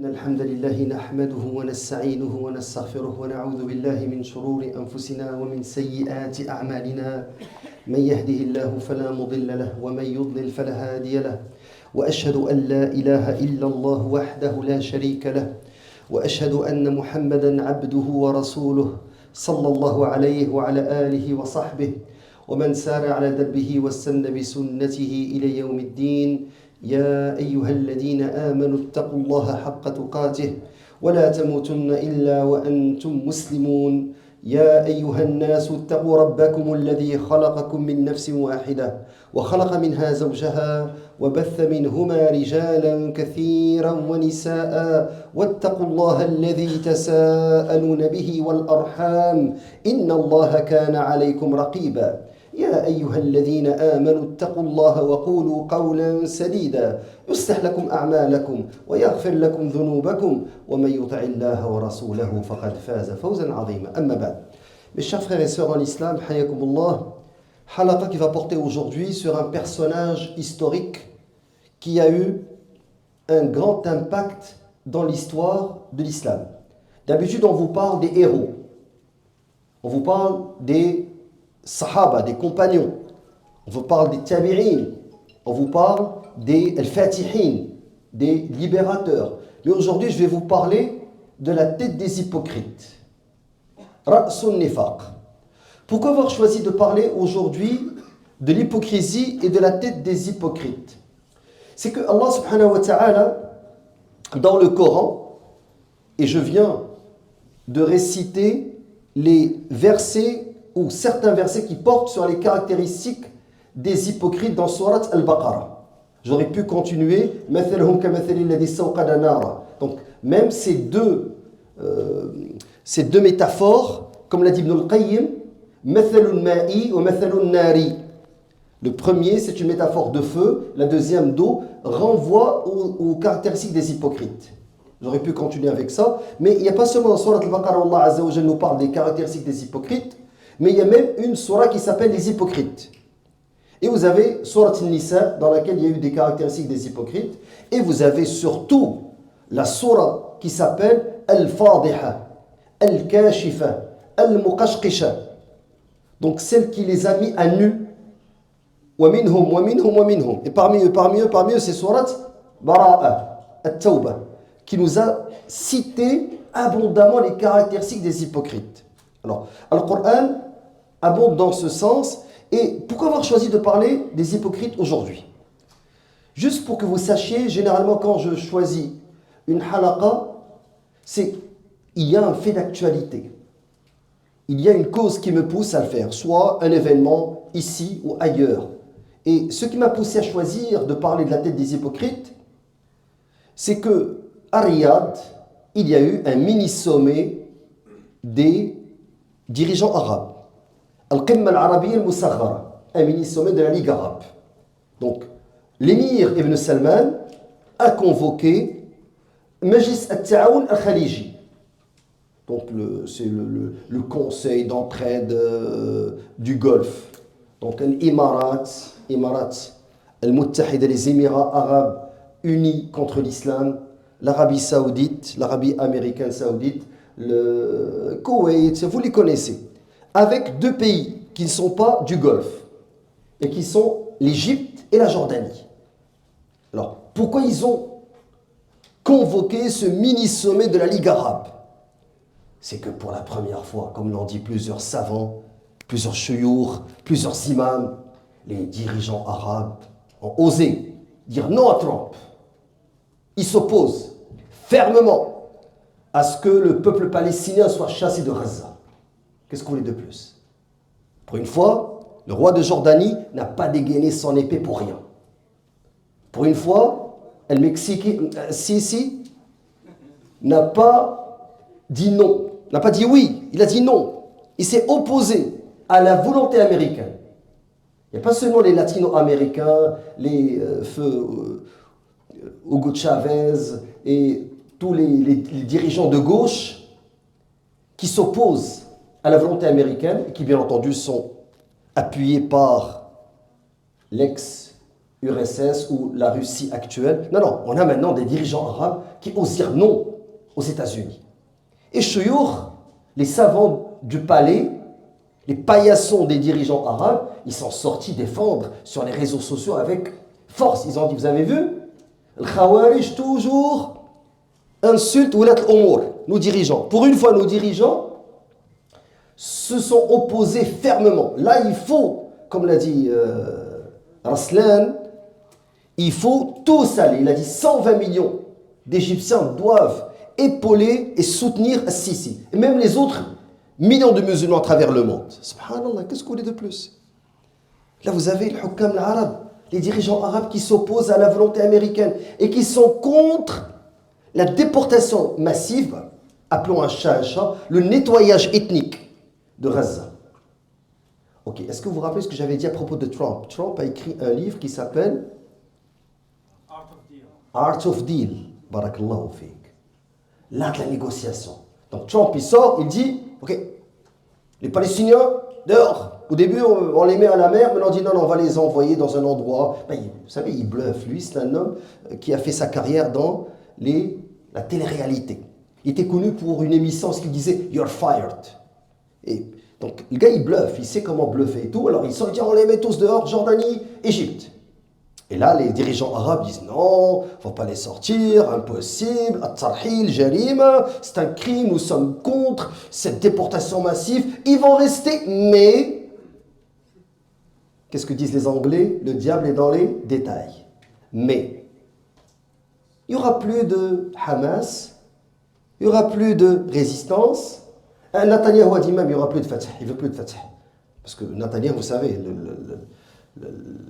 إن الحمد لله نحمده ونستعينه ونستغفره ونعوذ بالله من شرور أنفسنا ومن سيئات أعمالنا من يهده الله فلا مضل له ومن يضلل فلا هادي له وأشهد أن لا إله إلا الله وحده لا شريك له وأشهد أن محمدًا عبده ورسوله صلى الله عليه وعلى آله وصحبه ومن سار على دربه واستنى بسنته إلى يوم الدين يا أيها الذين آمنوا اتقوا الله حق تقاته ولا تموتن إلا وأنتم مسلمون يا أيها الناس اتقوا ربكم الذي خلقكم من نفس واحدة وخلق منها زوجها وبث منهما رجالا كثيرا ونساء واتقوا الله الذي تساءلون به والأرحام إن الله كان عليكم رقيبا يا أيها الذين آمنوا اتقوا الله وقولوا قولا سديدا يصلح لكم أعمالكم ويغفر لكم ذنوبكم ومن يطع الله ورسوله فقد فاز فوزا عظيما أما بعد. Mes chers frères et sœurs en islam, hayakumullah, halaqa qui va porter aujourd'hui sur un personnage historique qui a eu un grand impact dans l'histoire de l'islam. D'habitude, on vous parle des héros, on vous parle des Sahaba, des compagnons, on vous parle des tabi'in, on vous parle des al-fatihin, des libérateurs. Mais aujourd'hui, je vais vous parler de la tête des hypocrites. Ra'sun nifaq. Pourquoi avoir choisi de parler aujourd'hui de l'hypocrisie et de la tête des hypocrites? C'est que Allah subhanahu wa ta'ala, dans le Coran, et je viens de réciter les versets ou certains versets qui portent sur les caractéristiques des hypocrites dans Surat Al-Baqarah. J'aurais pu continuer. Donc, même ces deux métaphores, comme l'a dit Ibn al-Qayyim, le premier, c'est une métaphore de feu, la deuxième d'eau, renvoie aux caractéristiques des hypocrites. J'aurais pu continuer avec ça, mais il n'y a pas seulement dans Surat Al-Baqarah, Allah Azza wa Jalla nous parle des caractéristiques des hypocrites, mais il y a même une surah qui s'appelle les hypocrites. Et vous avez Surat An-Nisa, dans laquelle il y a eu des caractéristiques des hypocrites, et vous avez surtout la surah qui s'appelle Al-Fadiha, Al-Kashifa, Al-Muqashqisha. Donc celle qui les a mis à nu. Wa minhum, wa minhum, wa minhum. Et parmi eux, c'est Surat Bara'a, At-Tawbah, qui nous a cité abondamment les caractéristiques des hypocrites. Alors, Al-Qur'an abonde dans ce sens. Et pourquoi avoir choisi de parler des hypocrites aujourd'hui? Juste pour que vous sachiez, généralement quand je choisis une halaqa, c'est il y a un fait d'actualité. Il y a une cause qui me pousse à le faire, soit un événement ici ou ailleurs. Et ce qui m'a poussé à choisir de parler de la tête des hypocrites, c'est que à Riyad, il y a eu un mini-sommet des dirigeants arabes. Al-Qimma al-Arabiyya al-Musaghara, un mini-sommet de la Ligue arabe. Donc, l'émir Ibn Salman a convoqué Majlis al-Ta'aoun al-Khaliji. Donc, c'est le conseil d'entraide du Golfe. Donc, l'Imarat al-Muttahida, les Émirats arabes unis contre l'islam, l'Arabie saoudite, l'Arabie américaine saoudite, le Koweït, vous les connaissez. Avec deux pays qui ne sont pas du Golfe et qui sont l'Égypte et la Jordanie. Alors, pourquoi ils ont convoqué ce mini-sommet de la Ligue arabe? C'est que pour la première fois, comme l'ont dit plusieurs savants, plusieurs chouyours, plusieurs imams, les dirigeants arabes ont osé dire non à Trump. Ils s'opposent fermement à ce que le peuple palestinien soit chassé de Gaza. Qu'est-ce qu'on voulait de plus? Pour une fois, le roi de Jordanie n'a pas dégainé son épée pour rien. Pour une fois, le Mexique, Sisi, n'a pas dit non, n'a pas dit oui, il a dit non. Il s'est opposé à la volonté américaine. Il n'y a pas seulement les latino-américains, les Hugo Chavez et tous les dirigeants de gauche qui s'opposent à la volonté américaine, qui bien entendu sont appuyés par l'ex URSS ou la Russie actuelle. Non, non, on a maintenant des dirigeants arabes qui osent dire non aux États-Unis. Et Chouyour, les savants du palais, les paillassons des dirigeants arabes, ils sont sortis défendre sur les réseaux sociaux avec force. Ils ont dit, vous avez vu, le Khawarij toujours insulte Oulat al-Umur, nos dirigeants. Pour une fois, nos dirigeants se sont opposés fermement. Là, il faut, comme l'a dit Raslan, il faut tous aller. Il a dit 120 millions d'Égyptiens doivent épauler et soutenir Sisi. Et même les autres millions de musulmans à travers le monde. Subhanallah, qu'est-ce qu'on voulait de plus? Là, vous avez le hukam arabe, les dirigeants arabes qui s'opposent à la volonté américaine et qui sont contre la déportation massive, appelons un chat, le nettoyage ethnique de Gaza. Ok, est-ce que vous vous rappelez ce que j'avais dit à propos de Trump? Trump a écrit un livre qui s'appelle Art of Deal. Barakallahu fik. L'art de la négociation. Donc Trump, il sort, il dit, ok, les Palestiniens, dehors. Au début, on les met à la mer, maintenant on dit non, on va les envoyer dans un endroit. Ben, vous savez, il bluffe. Lui, c'est un homme qui a fait sa carrière dans la télé-réalité. Il était connu pour une émission qui disait « You're fired ». Et donc, le gars, il bluffe, il sait comment bluffer et tout. Alors, il sort, il dit, on les met tous dehors, Jordanie, Égypte. Et là, les dirigeants arabes disent, non, il ne faut pas les sortir, impossible, at-tarhil, jarima, c'est un crime, nous sommes contre cette déportation massive. Ils vont rester, mais, qu'est-ce que disent les Anglais? Le diable est dans les détails. Mais, il n'y aura plus de Hamas, il n'y aura plus de résistance. Netanyahou a dit même, il n'y aura plus de Fatah, il ne veut plus de Fatah. Parce que Netanyahou, vous savez,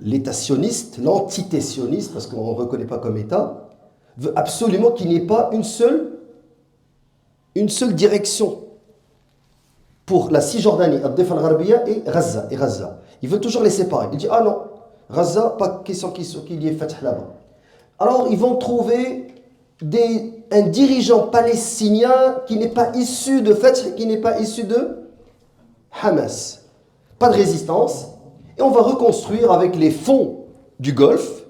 l'État sioniste, l'entité sioniste, parce qu'on ne reconnaît pas comme État, veut absolument qu'il n'y ait pas une seule direction pour la Cisjordanie, Ad-Difa al-Gharbiyya et Gaza. Il veut toujours les séparer. Il dit, ah non, Gaza, pas question qu'il y ait Fatah là-bas. Alors, ils vont trouver un dirigeant palestinien qui n'est pas issu de Fatah, qui n'est pas issu de Hamas. Pas de résistance. Et on va reconstruire avec les fonds du Golfe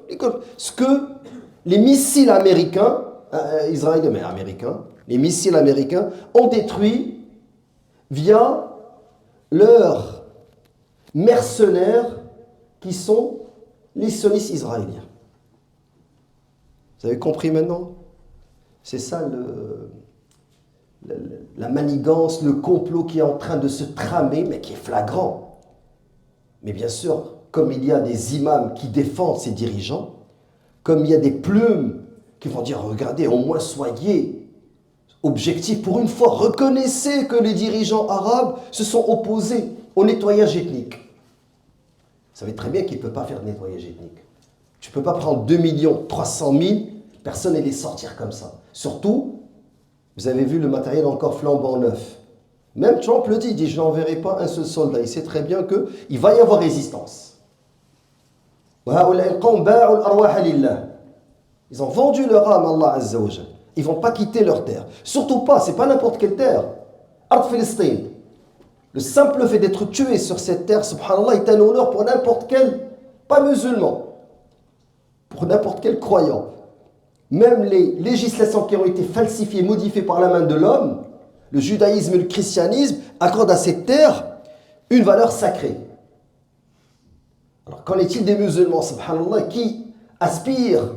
ce que les missiles américains, israéliens mais américains, les missiles américains ont détruit via leurs mercenaires qui sont les sionistes israéliens. Vous avez compris maintenant? C'est ça la manigance, le complot qui est en train de se tramer, mais qui est flagrant. Mais bien sûr, comme il y a des imams qui défendent ces dirigeants, comme il y a des plumes qui vont dire, regardez, au moins soyez objectifs pour une fois, reconnaissez que les dirigeants arabes se sont opposés au nettoyage ethnique. Vous savez très bien qu'il ne peut pas faire de nettoyage ethnique. Tu ne peux pas prendre 2 300 000 personnes et les sortir comme ça. Surtout, vous avez vu le matériel encore flambant neuf. Même Trump le dit, il dit, je n'enverrai pas un seul soldat. Il sait très bien qu'il va y avoir résistance. Ils ont vendu leur âme à Allah Azza wa Jal. Ils ne vont pas quitter leur terre. Surtout pas, ce n'est pas n'importe quelle terre. Ard Palestine. Le simple fait d'être tué sur cette terre, subhanallah, est un honneur pour n'importe quel, pas musulman, pour n'importe quel croyant. Même les législations qui ont été falsifiées, modifiées par la main de l'homme, le judaïsme et le christianisme accordent à cette terre une valeur sacrée. Alors, qu'en est-il des musulmans, subhanallah, qui aspirent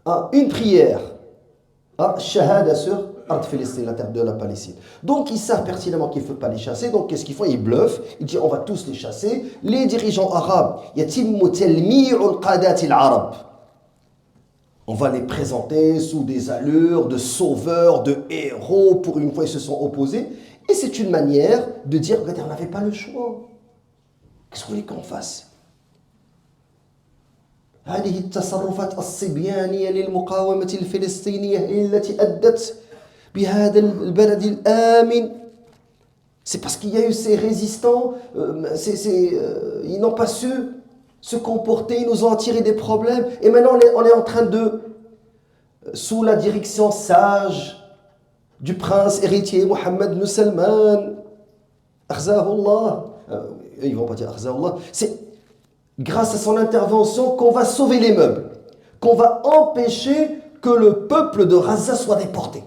à une prière, à shahada sur Ard Palestine, la terre de la Palestine. Donc, ils savent pertinemment qu'il ne faut pas les chasser. Donc, qu'est-ce qu'ils font? Ils bluffent. Ils disent, on va tous les chasser. Les dirigeants arabes, yatimmu talmi'ul qadati al-arab. On va les présenter sous des allures de sauveurs, de héros. Pour une fois, ils se sont opposés. Et c'est une manière de dire, regardez, on n'avait pas le choix. Qu'est-ce que vous voulez qu'on fasse? هذه التصرفات الصبيانية للمقاومة الفلسطينية التي أدت بهذا البلد الآمن. C'est parce qu'il y a eu ces résistants, ils n'ont pas su se comporter, ils nous ont attiré des problèmes. Et maintenant, on est en train de, sous la direction sage du prince héritier Mohammed ibn Salman, Akhzahullah, ils ne vont pas dire Akhzahullah, c'est grâce à son intervention, qu'on va sauver les meubles, qu'on va empêcher que le peuple de Gaza soit déporté.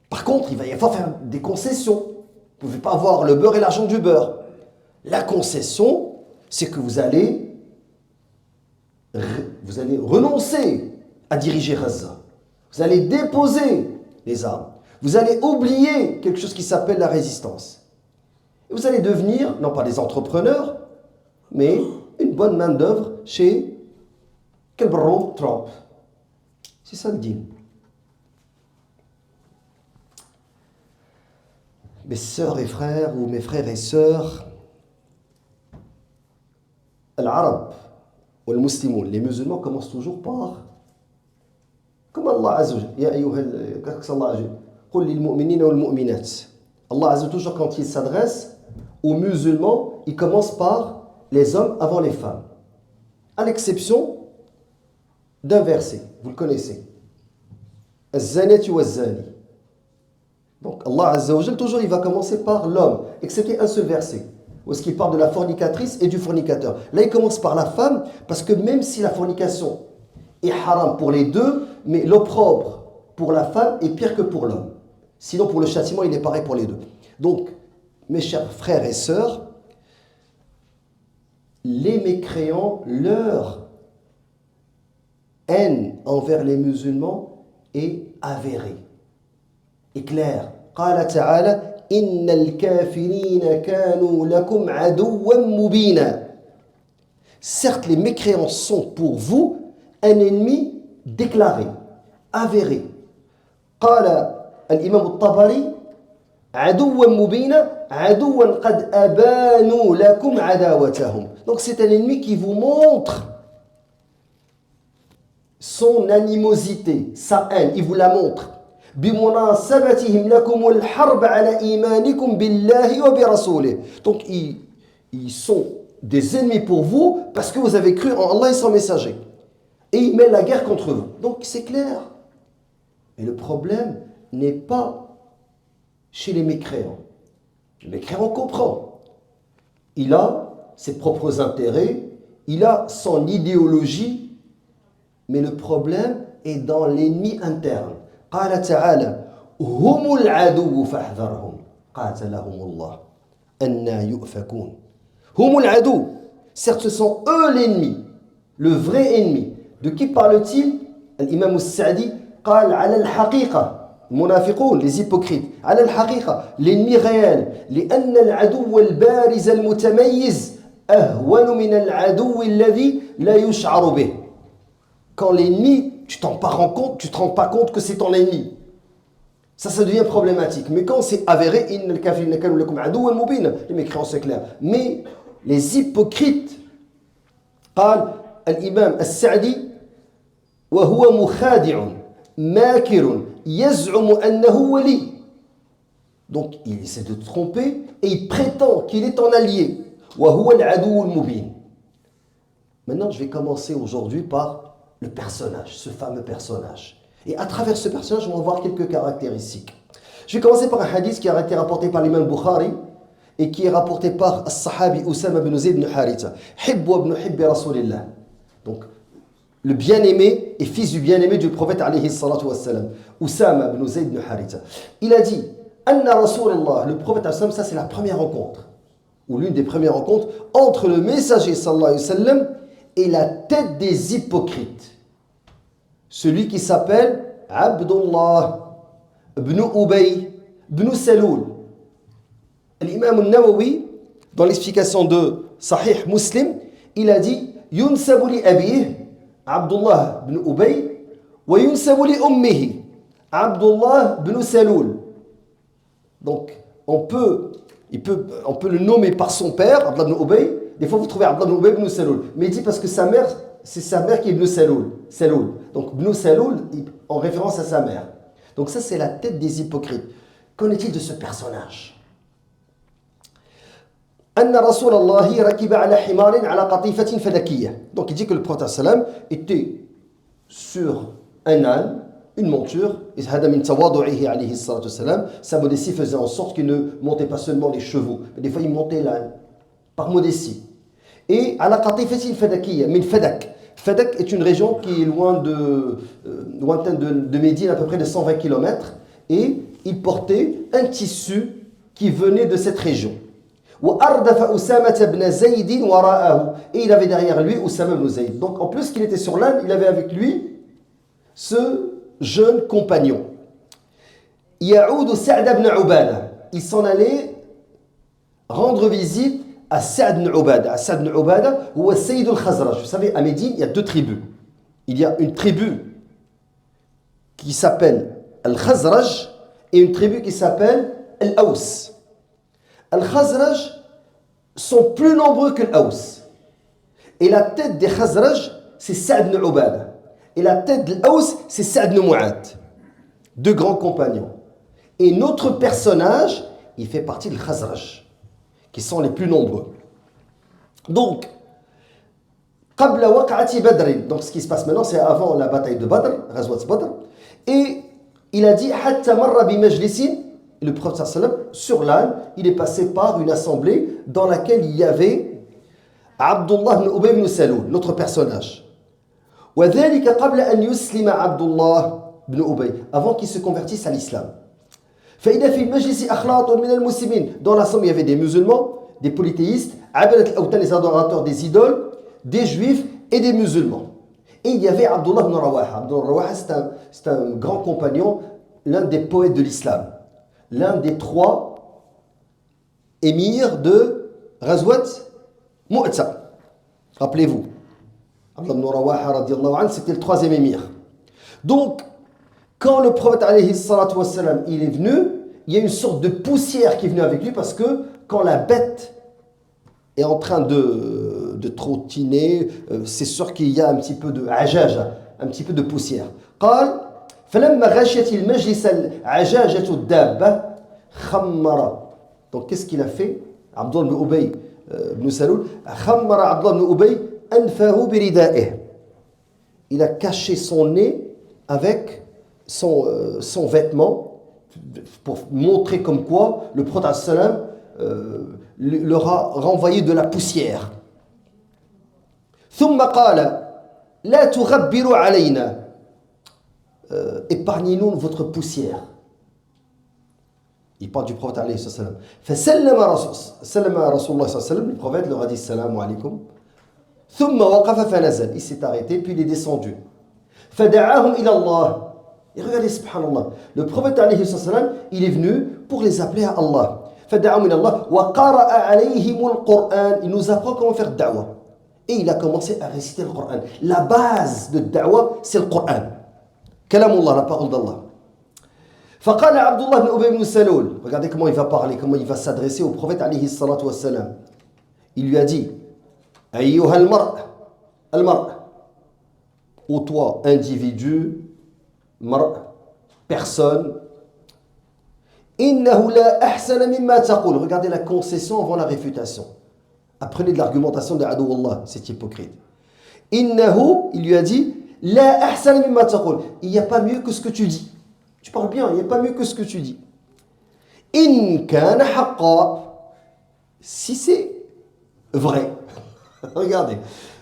Par contre, il va y avoir faire des concessions. Vous ne pouvez pas avoir le beurre et l'argent du beurre. La concession, c'est que vous allez renoncer à diriger Gaza. Vous allez déposer les armes. Vous allez oublier quelque chose qui s'appelle la résistance. Et vous allez devenir, non pas des entrepreneurs, mais une bonne main-d'œuvre chez Kelbron Trump. C'est ça le deal. Mes sœurs et frères, ou mes frères et sœurs, Al-Arab ou les musulmans, les musulmans commencent toujours par, comme Allah Azza wa Jalla, Ya ayyuhal, qu'est-ce qu'Allah a dit? Qul lil mu'minina wal mu'minat. Allah Azza wa Jalla, toujours quand il s'adresse aux musulmans, il commence par les hommes avant les femmes. À l'exception d'un verset, vous le connaissez. Az-zanati waz-zani. Donc Allah Azza wa Jalla, toujours il va commencer par l'homme, excepté un seul verset, où est-ce qu'il parle de la fornicatrice et du fornicateur. Là il commence par la femme, parce que même si la fornication est haram pour les deux, mais l'opprobre pour la femme est pire que pour l'homme. Sinon pour le châtiment il est pareil pour les deux. Donc mes chers frères et sœurs, les mécréants, leur haine envers les musulmans est avérée, est claire. قال تعالى إن الكافرين كانوا لكم عدوا مبينا. Certes, les mécréants sont pour vous un ennemi déclaré, avéré. قال الإمام الطبري عدوا مبينا عدوا قد أبانوا لكم عداوتهم. Donc c'est un ennemi qui vous montre son animosité, sa haine, il vous la montre. بمناسبتهم لكم الحرب على إيمانكم بالله وبرسوله. Donc ils sont des ennemis pour vous parce que vous avez cru en Allah et son messager. Et ils mènent la guerre contre vous. Donc c'est clair. Mais le problème n'est pas chez les mécréants. Le mécréant comprend. Il a ses propres intérêts, il a son idéologie, mais le problème est dans l'ennemi interne. قال تعالى هم العدو فاحذرهم قاتلهم الله أنى يؤفكون. هم العدو. Certes, ce sont eux l'ennemi, le vrai ennemi. De qui parle-t-il? L'imam As-Sa'di قال على الحقيقة المنافقون, les hypocrites. على الحقيقة, l'ennemi réel. لأن العدو البارز المتميز أهون من العدو الذي لا يشعر به. Quand l'ennemi, tu te rends pas compte que c'est ton ennemi. Ça devient problématique. Mais quand c'est avéré, les mécréants, c'est clair. Mais les hypocrites, قال الإمام السعدي وهو مخادع ماكر يزعم أنه ولي. Donc il essaie de te tromper et il prétend qu'il est ton allié. وهو العدو المبين. Maintenant, je vais commencer aujourd'hui par le personnage, ce fameux personnage. Et à travers ce personnage, on va voir quelques caractéristiques. Je vais commencer par un hadith qui a été rapporté par l'imam Bukhari et qui est rapporté par As-Sahabi Usama ibn Zayd ibn Haritha. Hibbu ibn Hibbi Rasulillah. Donc, le bien-aimé et fils du bien-aimé du prophète alayhi salatu wassalam. Usama ibn Zayd ibn Haritha. Il a dit, Anna Rasulullah, le prophète alayhi ça c'est la première rencontre, ou l'une des premières rencontres entre le messager sallallahu alayhi wa sallam et la tête des hypocrites. Celui qui s'appelle Abdullah ibn Ubay ibn Saloul. L'imam al-Nawawi, dans l'explication de Sahih Muslim, il a dit Yunsabu li abih Abdullah ibn Ubay wa yunsabu li ummihi Abdullah ibn Saloul. Donc, on peut le nommer par son père, Abdullah ibn Ubay. Des fois, vous trouvez Abdullah ibn Ubay ibn Saloul. Mais il dit parce que sa mère, c'est sa mère qui est ibn Saloul. Donc, ibn Saloul, en référence à sa mère. Donc, ça, c'est la tête des hypocrites. Qu'en est-il de ce personnage? Anna Rasulallahi rakiba ala himarin ala qatifatin fadakiyya. Donc, il dit que le prophète sallam était sur un âne, une monture, et sa modestie faisait en sorte qu'il ne montait pas seulement les chevaux, mais des fois il montait l'âne, par modestie. Et à la qatifati al-Fadakiyya, min Fadak. Fadak est une région qui est lointaine de Médine, à peu près de 120 km. Et il portait un tissu qui venait de cette région. Et il avait derrière lui Oussama ibn Zayd. Donc en plus qu'il était sur l'âne, il avait avec lui ce jeune compagnon. Yaoud Sa'd ibn Ubada. Il s'en allait rendre visite à Sa'd ibn Ubada. Sa'd ibn Ubada ou à Sayyid al-Khazraj. Vous savez, à Médine, il y a deux tribus. Il y a une tribu qui s'appelle Al-Khazraj et une tribu qui s'appelle Al-Aws. Al-Khazraj sont plus nombreux que l'Aws. Et la tête des Khazraj, c'est Sa'd ibn Ubada. Et la tête de l'Aws, c'est Sa'd ibn Mu'adh. Deux grands compagnons. Et notre personnage, il fait partie de Khazraj, qui sont les plus nombreux. Donc, qabla waq'ati Badr. Donc ce qui se passe maintenant, c'est avant la bataille de Badr, Ghazwat Badr. Et il a dit hatta marra bi majlisin. Le prophète sallam, sur l'âne, il est passé par une assemblée dans laquelle il y avait Abdullah ibn Ubay ibn Salul, notre personnage. وذلك قبل أن يسلم عبد الله بن أبي, avant qu'il se convertisse à l'islam. فإذا في المجلس أخلاط من المسلمين. Dans l'assemblée, il y avait des musulmans, des polythéistes, عبدة الأوثان, les adorateurs des idoles, des juifs et des musulmans. Et il y avait Abdullah ibn Rawaha. Abdullah ibn Rawaha, c'est un grand compagnon, l'un des poètes de l'islam. L'un des trois émirs de Ghazwat Mu'ta. Rappelez-vous, Abdullah ibn Rawaha radiyallahu anhu, c'était le troisième émir. Donc, quand le prophète alayhi salatu wassalam, il est venu, il y a une sorte de poussière qui est venue avec lui parce que quand la bête est en train de trottiner, c'est sûr qu'il y a un petit peu de ajaja, un petit peu de poussière. قال فلما غشيت المجلس العجاجة الدابة خمر. Donc qu'est-ce qu'il a fait? Abdullah ibn Ubay ibn Salul خمر Abdullah ibn Ubay أنفه بردائه. Il a caché son nez avec son vêtement pour montrer comme quoi le prophète sallam leur a renvoyé de la poussière. ثم قال لا تغبروا علينا. Épargnez-nous votre poussière. Il parle du prophète alayhi sallam. فسلم رسول الله صلى الله عليه وسلم. Le prophète leur a dit salam alaykum. ثم وقف فنزل. Il s'est arrêté puis il est descendu. فدعاهم إلى الله. Et regardez, subhanallah, le prophète alayhi sallam, il est venu pour les appeler à Allah. فدعاهم إلى الله وقرأ عليهم القرآن. Il nous apprend comment faire da'wah. Et il a commencé à réciter le Coran. La base de da'wah, c'est le Coran. Kalamullah, la parole d'Allah. فقال عبد الله بن أبي بن سلول. Regardez comment il va parler, comment il va s'adresser au prophète alayhi salatu wassalam. Il lui a dit أيها المرء. Ô toi, individu, personne. إنه لا أحسن مما تقول. Regardez la concession avant la réfutation. Apprenez de l'argumentation de Adou Allah, cet hypocrite. Innahu, il lui a dit, la ahsan mimma taqul. Il n'y a pas mieux que ce que tu dis. Tu parles bien, il n'y a pas mieux que ce que tu dis. In kana haqqa. Si c'est vrai. Regardez.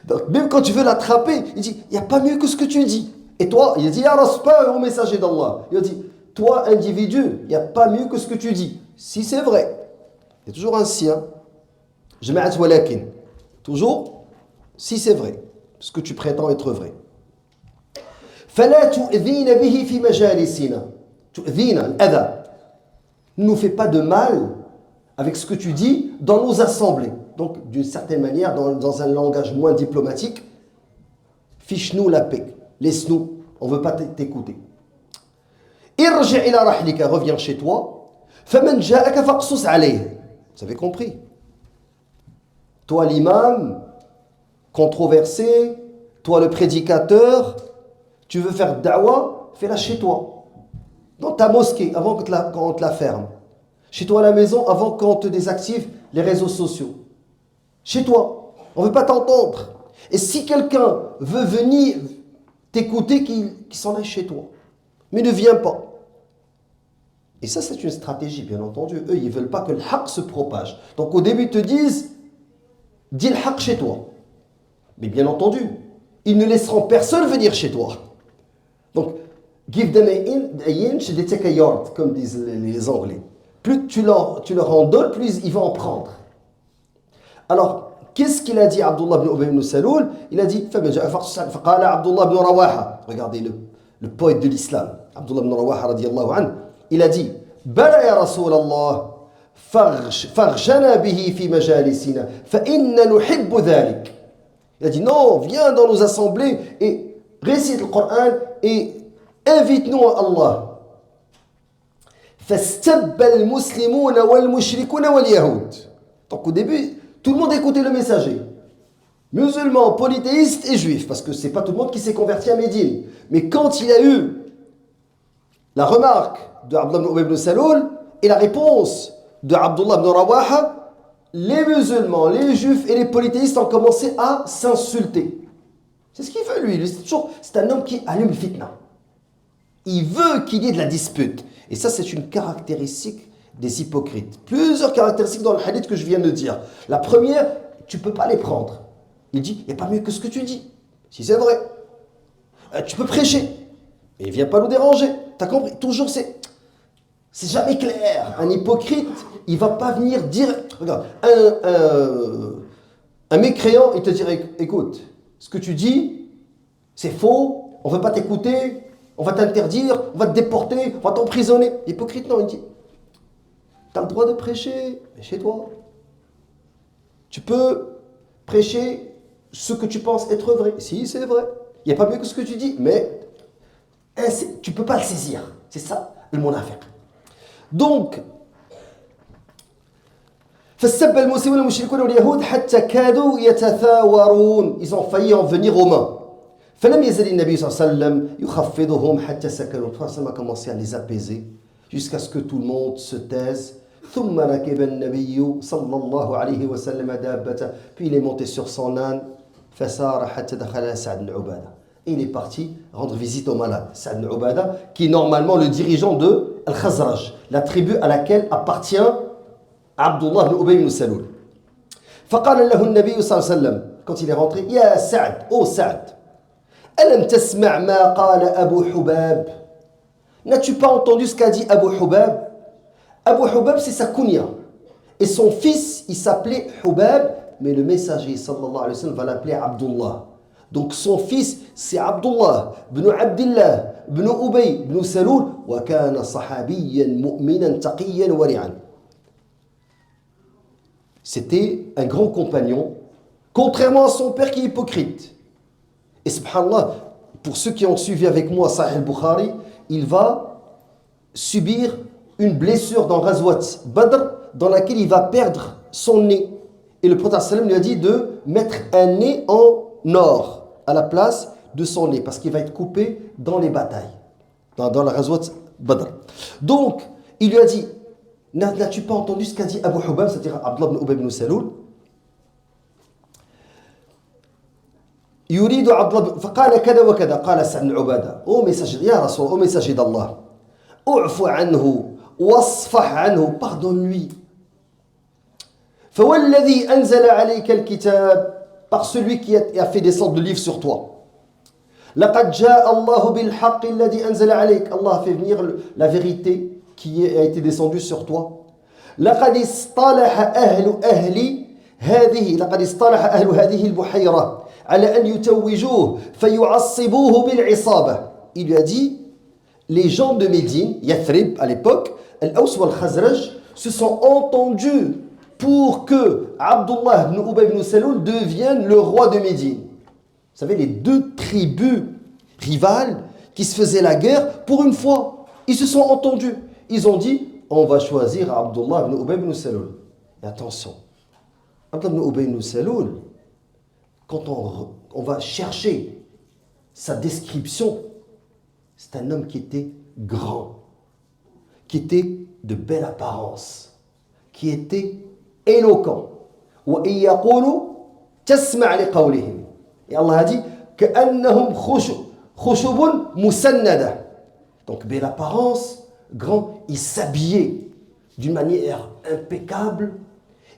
Donc, même quand tu veux l'attraper, il dit, il n'y a pas mieux que ce que tu dis. Et toi, il a dit, ya Rasul, pas au messager d'Allah. Il a dit, toi, individu, il n'y a pas mieux que ce que tu dis. Si c'est vrai. Il y a toujours un sien. Jama'at walakin. Toujours, si c'est vrai, ce que tu prétends être vrai. فَلَا تُؤْذِينَ بِهِ فِي مَجَالِسِنَا. تُؤْذِينَ الْأَذَى. Ne nous fais pas de mal avec ce que tu dis dans nos assemblées. Donc, d'une certaine manière, dans un langage moins diplomatique, fiche-nous la paix. Laisse-nous, on ne veut pas t'écouter. إِرْجِعْ إِلَى رَحْلِكَ. Reviens chez toi. فَمَنْ جَاءَكَ فَاقْصُصْ عَلَيْهِ. Vous avez compris? Toi l'imam, controversé, toi le prédicateur, tu veux faire da'wah, fais-la chez toi. Dans ta mosquée, avant qu'on te la ferme. Chez toi à la maison, avant qu'on te désactive les réseaux sociaux. Chez toi, on ne veut pas t'entendre. Et si quelqu'un veut venir t'écouter, qu'il s'en aille chez toi. Mais ne viens pas. Et ça, c'est une stratégie, bien entendu. Eux, ils ne veulent pas que le haqq se propage. Donc au début, ils te disent, dis le haq chez toi. Mais bien entendu, ils ne laisseront personne venir chez toi. Donc, give them a inch, they take a yard, comme disent les Anglais. Plus tu leur en donnes, plus ils vont en prendre. Alors, qu'est-ce qu'il a dit Abdullah ibn Ubay ibn Saloul? Il a dit, فقال Abdullah ibn Rawaha. Regardez le poète de l'islam, Abdullah ibn Rawaha radiyallahu anhu. Il a dit, Bala ya Rasulallah, farjana bihi fi majalisina, fa inna nuhibbu dhalik. Il a dit, non, viens dans nos assemblées et récite le Coran et invite-nous à Allah. فاستب المسلمون والمشركون واليهود. Donc au début, tout le monde écoutait le messager. Musulmans, polythéistes et juifs, parce que c'est pas tout le monde qui s'est converti à Médine. Mais quand il y a eu la remarque de Abdullah ibn Ubay ibn Saloul et la réponse de Abdullah ibn Rawaha, les musulmans, les juifs et les polythéistes ont commencé à s'insulter. C'est ce qu'il veut lui. C'est un homme qui allume le fitna. Il veut qu'il y ait de la dispute. Et ça, c'est une caractéristique des hypocrites. Plusieurs caractéristiques dans le hadith que je viens de dire. La première, tu ne peux pas les prendre. Il dit, il n'y a pas mieux que ce que tu dis. Si c'est vrai. Tu peux prêcher. Et il ne vient pas nous déranger. Tu as compris? Toujours, c'est jamais clair. Un hypocrite, il ne va pas venir dire... Regarde, un mécréant, il te dirait, écoute, ce que tu dis, c'est faux, on ne veut pas t'écouter, on va t'interdire, on va te déporter, on va t'emprisonner. L'hypocrite, non, il dit, tu as le droit de prêcher, mais chez toi. Tu peux prêcher ce que tu penses être vrai. Si, c'est vrai. Il n'y a pas mieux que ce que tu dis, mais tu ne peux pas le saisir. C'est ça, le mon affaire. Donc, فَسَّبَّ الْمُسْلِمُونَ وَالْمُشْرِكُونَ وَالْيَهُودَ حَتَّى كَادُوا يَتَثَاوَرُونَ. Ils ont failli en venir aux mains. فَلَمْ يَزَلِ النَّبِيُّ صلى الله عليه وسلم يُخَفِّضُهُمْ حَتَّى سَكَنُوا. Le prophète a commencé à les apaiser jusqu'à ce que tout le monde se taise. ثُمَّ رَكِبَ النَّبِيُّ صلى الله عليه وسلم دابته. Puis il est monté sur son âne. فَسَارَ حَتَّى دَخَلَ سَعْدُ بن عُبَادة. Et il est parti rendre visite aux malades. Sa'd ibn Ubada, qui est normalement le dirigeant de Al-Khazraj, la tribu à laquelle appartient Abdullah ibn Ubay ibn Saloul. فقال له النبي صلى الله عليه وسلم, quand il est rentré, يا سعد, oh Sa'd, ألم تسمع ما قال أبو حباب? N'as-tu pas entendu ce qu'a dit Abu Hubab? Abu Hubab, c'est sa kunya. Et son fils, il s'appelait Hubab, mais le messager sallallahu alayhi wa sallam va l'appeler Abdullah. Donc son fils, c'est Abdullah ibn Abdillah ibn Ubay ibn Saloul, wa kana sahabiyyan mu'minan taqiyyan wari'an. C'était un grand compagnon, contrairement à son père qui est hypocrite. Et subhanallah, pour ceux qui ont suivi avec moi Sahih al-Bukhari, il va subir une blessure dans Ghazwat Badr, dans laquelle il va perdre son nez. Et le prophète sallam lui a dit de mettre un nez en or à la place de son nez, parce qu'il va être coupé dans les batailles, dans la Ghazwat Badr. Donc, il lui a dit, n'as-tu pas entendu ce qu'a dit Abu Hubab, c'est-à-dire Abdullah ibn Ubay ibn Saloul? يريد عبد الله فقال كذا وكذا. قال سعد بن عبادة, ô messager, ya Rasul, ô messager d'Allah, اعف عنه واصفح عنه, pardonne-lui. فوالذي أنزل عليك الكتاب, par celui qui a fait descendre le livre sur toi. لقد جاء الله بالحق الذي أنزل عليك. Allah a fait venir la vérité qui a été descendue sur toi. لقد اصطلح أهل هذه البحيرة على أن يتوجوه فيعصبوه بالعصابة. Il lui a dit, les gens de Médine, Yathrib à l'époque, Al-Aws wal Khazraj, se sont entendus pour que Abdullah ibn Ubay ibn Saloul devienne le roi de Médine. Vous savez, les deux tribus rivales qui se faisaient la guerre, pour une fois, ils se sont entendus. Ils ont dit, on va choisir Abdullah ibn Ubay ibn Saloul. Et attention, Abdullah ibn Ubay ibn Saloul, quand on va chercher sa description, c'est un homme qui était grand, qui était de belle apparence, qui était éloquent. وَإِن يَقُولُوا تَسْمَعْ لِقَوْلِهِمْ. Et Allah a dit كَأَنَّهُمْ خُشُبٌ مُسَنَّدَةٌ. Donc belle apparence, grand, il s'habillait d'une manière impeccable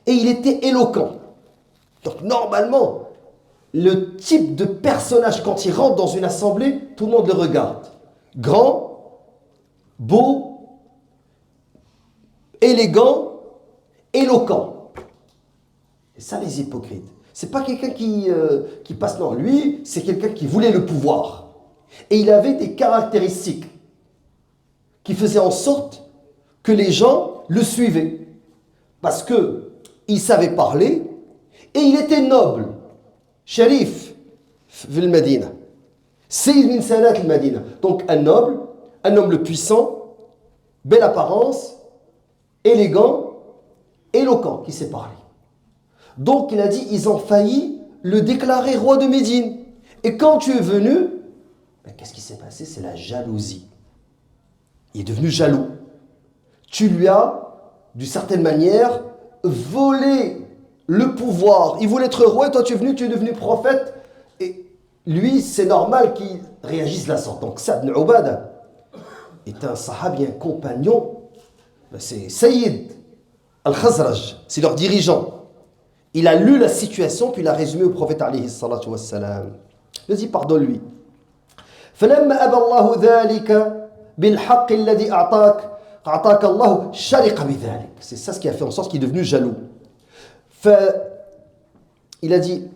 et il était éloquent. Donc normalement, le type de personnage, quand il rentre dans une assemblée, tout le monde le regarde. Grand, beau, élégant, éloquent. Et ça, les hypocrites. C'est pas quelqu'un qui passe, non. Lui, c'est quelqu'un qui voulait le pouvoir. Et il avait des caractéristiques qui faisaient en sorte que les gens le suivaient. Parce qu'il savait parler et il était noble. Sharif, fil Medina. Sayyid min sanat al-Madina. Donc un homme puissant, belle apparence, élégant, éloquent, qui sait parler. Donc il a dit, ils ont failli le déclarer roi de Médine. Et quand tu es venu, ben, qu'est-ce qui s'est passé? C'est la jalousie. Il est devenu jaloux. Tu lui as, d'une certaine manière, volé le pouvoir. Il voulait être roi et toi tu es venu, tu es devenu prophète. Et lui, c'est normal qu'il réagisse de la sorte. Donc Sa'd ibn Ubada est un sahabi, un compagnon. C'est Sayyid al-Khazraj, c'est leur dirigeant. Il a lu la situation, puis il a résumé au prophète alayhi salatu wassalam. Il a dit, pardonne-lui. فَلَمَّا أَبَى اللَّهُ ذَلِكَ بِالْحَقِّ الَّذِي أَعْطَاكَ اللَّهُ شَرِقَ بِذَلِكَ. C'est ça ce qui a fait en sorte qu'il est devenu jaloux. Il a dit,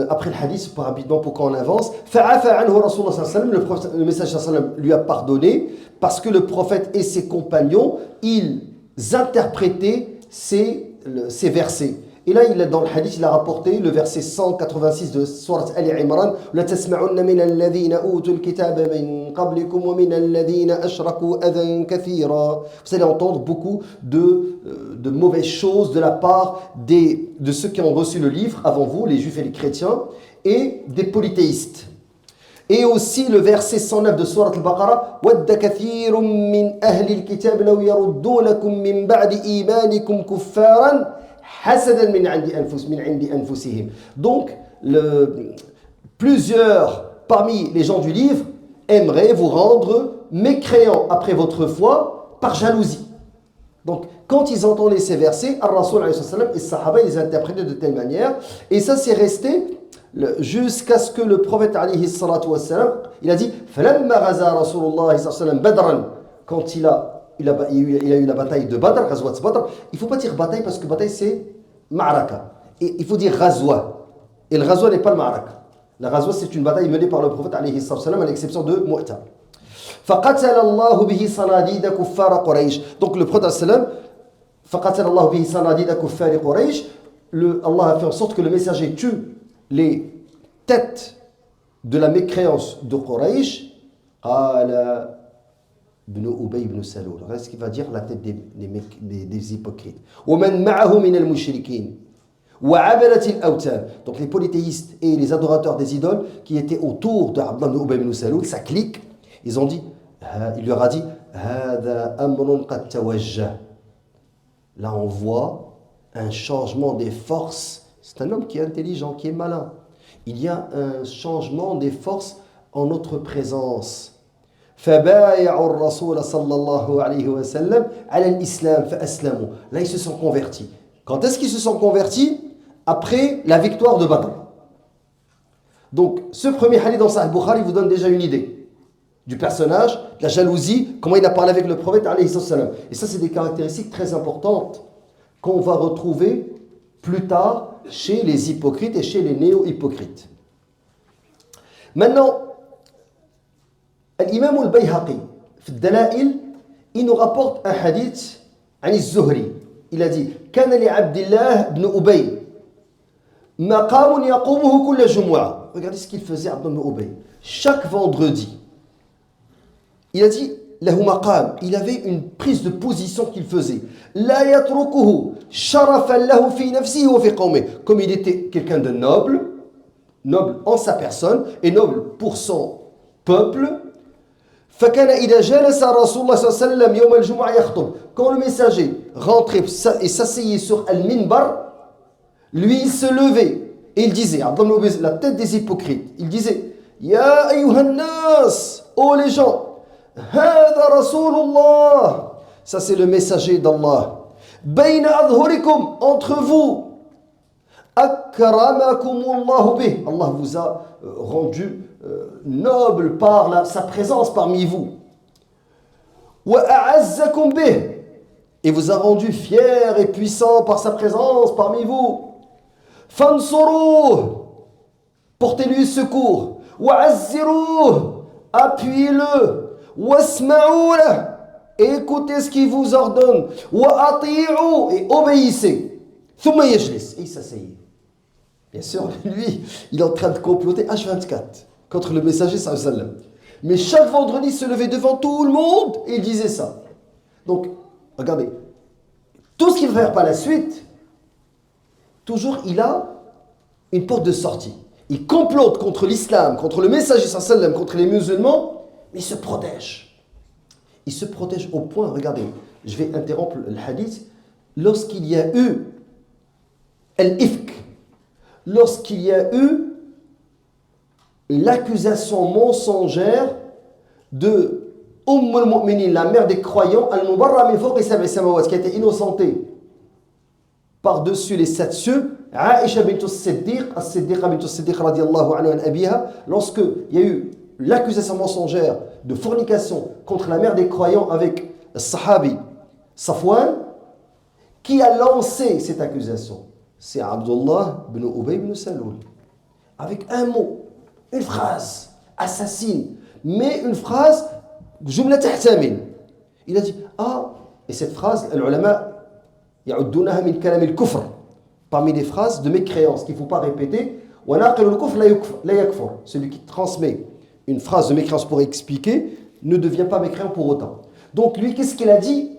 après le hadith, pas rapidement pour qu'on avance, le message lui a pardonné parce que le prophète et ses compagnons, ils interprétaient ces versets. Et là, dans le hadith, il a rapporté le verset 186 de Surat Al-Imran. La tasma'unna min alladhina utul kitaba min qablikum wa min alladhina ashraku adhan kathira. Vous allez entendre beaucoup de mauvaises choses de la part de ceux qui ont reçu le livre avant vous, les juifs et les chrétiens, et des polythéistes. Et aussi le verset 109 de Surat Al-Baqarah. Wadda kathirun min ahli al-kitab law yaruddunakum min ba'di imanikum kuffaran. Donc, plusieurs parmi les gens du livre aimeraient vous rendre mécréants après votre foi par jalousie. Donc, quand ils entendaient ces versets, Ar-Rasul et les Sahaba, ils les interprétaient de telle manière. Et ça, c'est resté jusqu'à ce que le prophète, il a dit فَلَمَّا غَزَا رَسُولُ اللَّهِ صَلَّى اللَّهُ عليه وسلم بَدْرًا. Quand il a eu la bataille de Badr, Ghazwat Badr. Il ne faut pas dire bataille parce que bataille c'est ma'raka. Et il faut dire ghazwa. Et le ghazwa n'est pas le ma'raka. La ghazwa c'est une bataille menée par le prophète alayhi salam à l'exception de Mu'ta. فَقَتَلَ اللَّهُ بِهِ صَنَادِيدَ كُفَّارَ قُرَيْشٍ. Donc le prophète salam, فَقَتَلَ اللَّهُ بِهِ صَنَادِيدَ كُفَّارِ قُرَيْشٍ. Allah a fait en sorte que le messager tue les têtes de la mécréance de Quraysh. قَالَ Ibn Ubay ibn Salul. Regardez ce qu'il va dire, la tête des hypocrites. وَمَنْ مَعَهُ مِنَ الْمُشْرِكِينَ وَعَبَلَةِ الْأَوْتَانِ. Donc les polythéistes et les adorateurs des idoles qui étaient autour de Abdullah ibn Ubay ibn Salul, sa clique, il leur a dit هَذَا أَمْرٌ قَدْ تَوَجَّهَ. Là on voit un changement des forces. C'est un homme qui est intelligent, qui est malin. Il y a un changement des forces en notre présence. فبايعوا الرسول صلى الله عليه وسلم على الإسلام فأسلموا. Là ils se sont convertis. Quand est-ce qu'ils se sont convertis? Après la victoire de Badr. Donc ce premier hadith dans Sahih Bukhari vous donne déjà une idée du personnage, de la jalousie, comment il a parlé avec le prophète alayhi salam. Et ça c'est des caractéristiques très importantes qu'on va retrouver plus tard chez les hypocrites et chez les néo-hypocrites. Maintenant, الإمام البيهقي في الدلائل il nous rapporte un hadith عن الزهري. Il a dit كان لعبد الله بن أبي مقام يقومه كل جمعة. Regardez ce qu'il faisait Abdullah ibn Ubay. Chaque vendredi, il a dit له مقام. Il avait une prise de position qu'il faisait. لا يتركه شرفا له في نفسه وفي قومه. Comme il était quelqu'un de noble en sa personne et noble pour son peuple. فكان إذا جلس رسول الله صلى الله عليه وسلم يوم الجمعة يخطب. Quand le messager rentrait et s'asseyait sur al-minbar, lui il se levait et il disait, la tête des hypocrites, il disait Ya ayyuhan nas, oh les gens, hada Rasulullah, ça c'est le messager d'Allah, bayna adhurikum, entre vous, Akramakumullahu bih. Allah vous a rendu noble par sa présence parmi vous. Wa a'azzakum bih. Et vous a rendu fier et puissant par sa présence parmi vous. Fansuruh. Portez-lui secours. Wa'azziruh. Appuyez-le. Wasma'oulah. Écoutez ce qu'il vous ordonne. Wa'ati'u. Et obéissez. Thumma yajlis. Et il s'asseyait. Bien sûr, lui, il est en train de comploter H24 contre le messager sallallahu alayhi wa sallam. Mais chaque vendredi, il se levait devant tout le monde et il disait ça. Donc, regardez, tout ce qu'il va faire par la suite, toujours il a une porte de sortie. Il complote contre l'islam, contre le messager sallallahu alayhi wa sallam, contre les musulmans, mais il se protège. Il se protège au point, regardez, je vais interrompre le hadith, lorsqu'il y a eu al-ifk, lorsqu'il y a eu l'accusation mensongère de al-Mu'minin, la mère des croyants, al-Mubarra min fawqi sab'i samawat, qui a été innocentée par-dessus les 7 cieux, Aïcha bint as-Siddiq, as-Siddiqa bint as-Siddiq radiyallahu anha an abiha, lorsque il y a eu l'accusation mensongère de fornication contre la mère des croyants avec le sahabi Safwan, qui a lancé cette accusation? C'est Abdullah ibn Ubay ibn Saloul. Avec un mot, une phrase assassine, mais une phrase jumla tahtamil. Il a dit, et cette phrase, les ulama ya'uddunaha min kalam al-kufr, parmi les phrases de mécréance qu'il ne faut pas répéter. Wa naqil al-kufr la yakfur. Celui qui transmet une phrase de mécréance pour expliquer ne devient pas mécréant pour autant. Donc lui, qu'est-ce qu'il a dit?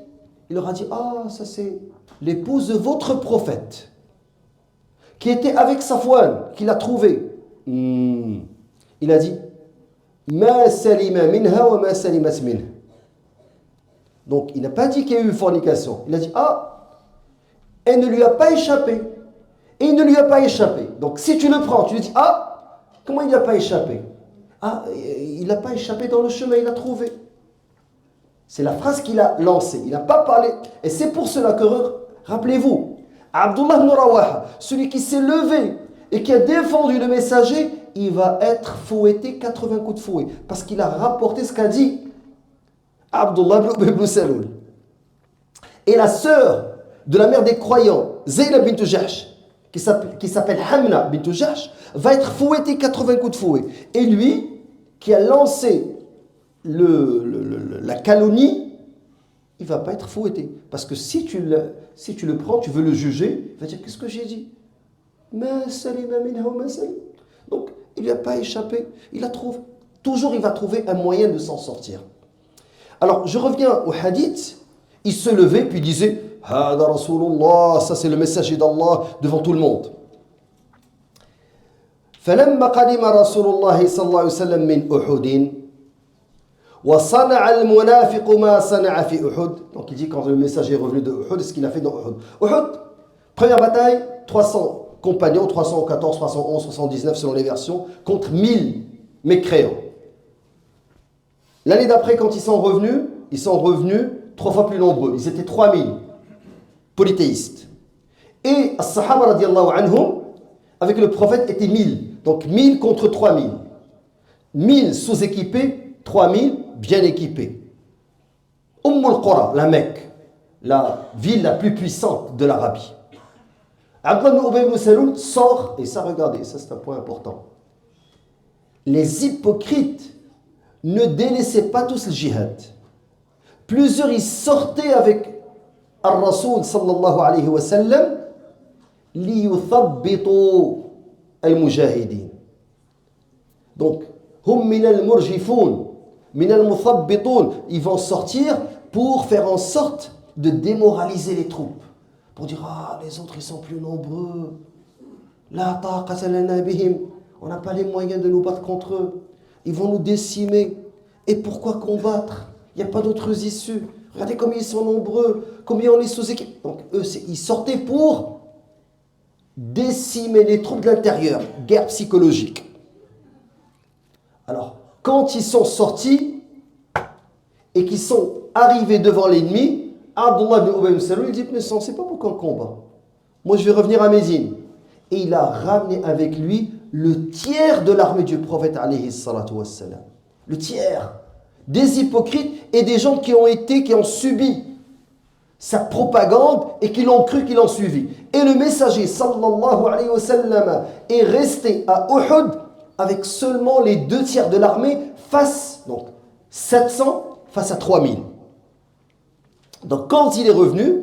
Il leur a dit, ça c'est l'épouse de votre prophète, qui était avec Safwan, qu'il a trouvé. Il a dit, ma salima minha wa ma salimat minha. Donc il n'a pas dit qu'il y a eu fornication. Il a dit, elle ne lui a pas échappé. Et il ne lui a pas échappé. Donc si tu le prends, tu lui dis, comment il n'a pas échappé? Il n'a pas échappé dans le chemin, il a trouvé. C'est la phrase qu'il a lancée. Il n'a pas parlé. Et c'est pour cela que, rappelez-vous, Abdullah ibn Rawaha, celui qui s'est levé et qui a défendu le messager, il va être fouetté 80 coups de fouet. Parce qu'il a rapporté ce qu'a dit Abdullah ibn Saloul. Et la sœur de la mère des croyants, Zaynab bint Jahsh, qui s'appelle Hamna bint Jahsh, va être fouettée 80 coups de fouet. Et lui, qui a lancé la calomnie, il ne va pas être fouetté. Parce que si tu le prends, tu veux le juger, il va dire, qu'est-ce que j'ai dit? Donc, il ne lui a pas échappé. Il a trouvé. Toujours, il va trouver un moyen de s'en sortir. Alors, je reviens au hadith. Il se levait, puis il disait, Hada Rasulullah, ça c'est le messager d'Allah devant tout le monde. فلما قدم رسول الله صلى الله عليه وسلم من أحد وصنع المنافق ما صنع في أحد. Donc il dit quand le messager est revenu de Uhud, ce qu'il a fait dans Uhud. Uhud, première bataille, 300 compagnons, 314, 311, 319 selon les versions, contre 1000 mécréants. L'année d'après, quand ils sont revenus 3 fois plus nombreux. Ils étaient 3000 polythéistes. Et as-Sahaba radiallahu anhum, avec le prophète, étaient 1000. Donc 1000 contre 3000. 1000 sous-équipés, 3000 bien équipés. al-Qura, la Mecque, la ville la plus puissante de l'Arabie. Abdullah ibn Ubay ibn Saloul sort, et ça regardez, ça c'est un point important. Les hypocrites ne délaissaient pas tous le djihad. Plusieurs ils sortaient avec al-Rasoul sallallahu alayhi wa sallam liyuthabbitu al-mujahidin. Donc, hum min al-murjifoun, min al-muthabbitoun, ils vont sortir pour faire en sorte de démoraliser les troupes. Pour dire, les autres ils sont plus nombreux. La taqata lana bihim. On n'a pas les moyens de nous battre contre eux. Ils vont nous décimer. Et pourquoi combattre? Il n'y a pas d'autres issues. Regardez combien ils sont nombreux, combien on est sous-équipés. Donc eux, ils sortaient pour décimer les troupes de l'intérieur. Guerre psychologique. Alors, quand ils sont sortis et qu'ils sont arrivés devant l'ennemi, Abdullah ibn Ubay ibn Saloul, il dit, mais on ne sait pas pourquoi on combat. Moi, je vais revenir à Médine. Et il a ramené avec lui le tiers de l'armée du prophète alayhi salatu wassalam. Le tiers. Des hypocrites et des gens qui ont subi sa propagande et qui l'ont cru, qui l'ont suivi. Et le messager sallallahu alayhi wa sallam est resté à Uhud avec seulement les 2 tiers de l'armée face, donc 700 face à 3000. Donc quand il est revenu,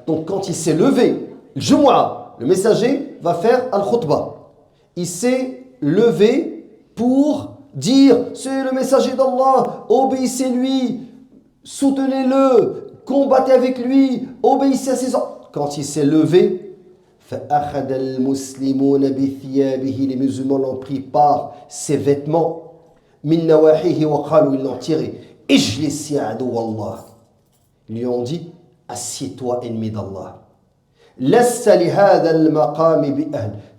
donc quand il s'est levé, le messager va faire al-khutbah. Il s'est levé pour dire, c'est le messager d'Allah, obéissez-lui, soutenez-le, combattez avec lui, obéissez à ses ordres. Quand il s'est levé, les musulmans l'ont pris par ses vêtements, ils l'ont tiré. Ils lui ont dit, assieds-toi, ennemi d'Allah.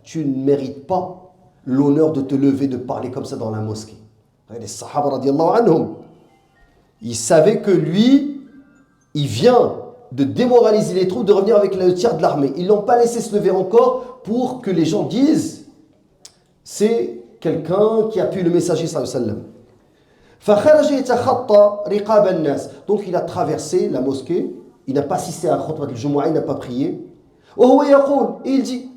Tu ne mérites pas l'honneur de te lever, de parler comme ça dans la mosquée. Les Sahaba radiallahu anhum, ils savaient que lui, il vient de démoraliser les troupes, de revenir avec le tiers de l'armée. Ils ne l'ont pas laissé se lever encore pour que les gens disent c'est quelqu'un qui a pu le messager sallallahu alayhi wa sallam. Donc il a traversé la mosquée, il n'a pas assisté à la khutbah du Jumu'ah, il n'a pas prié. Et il dit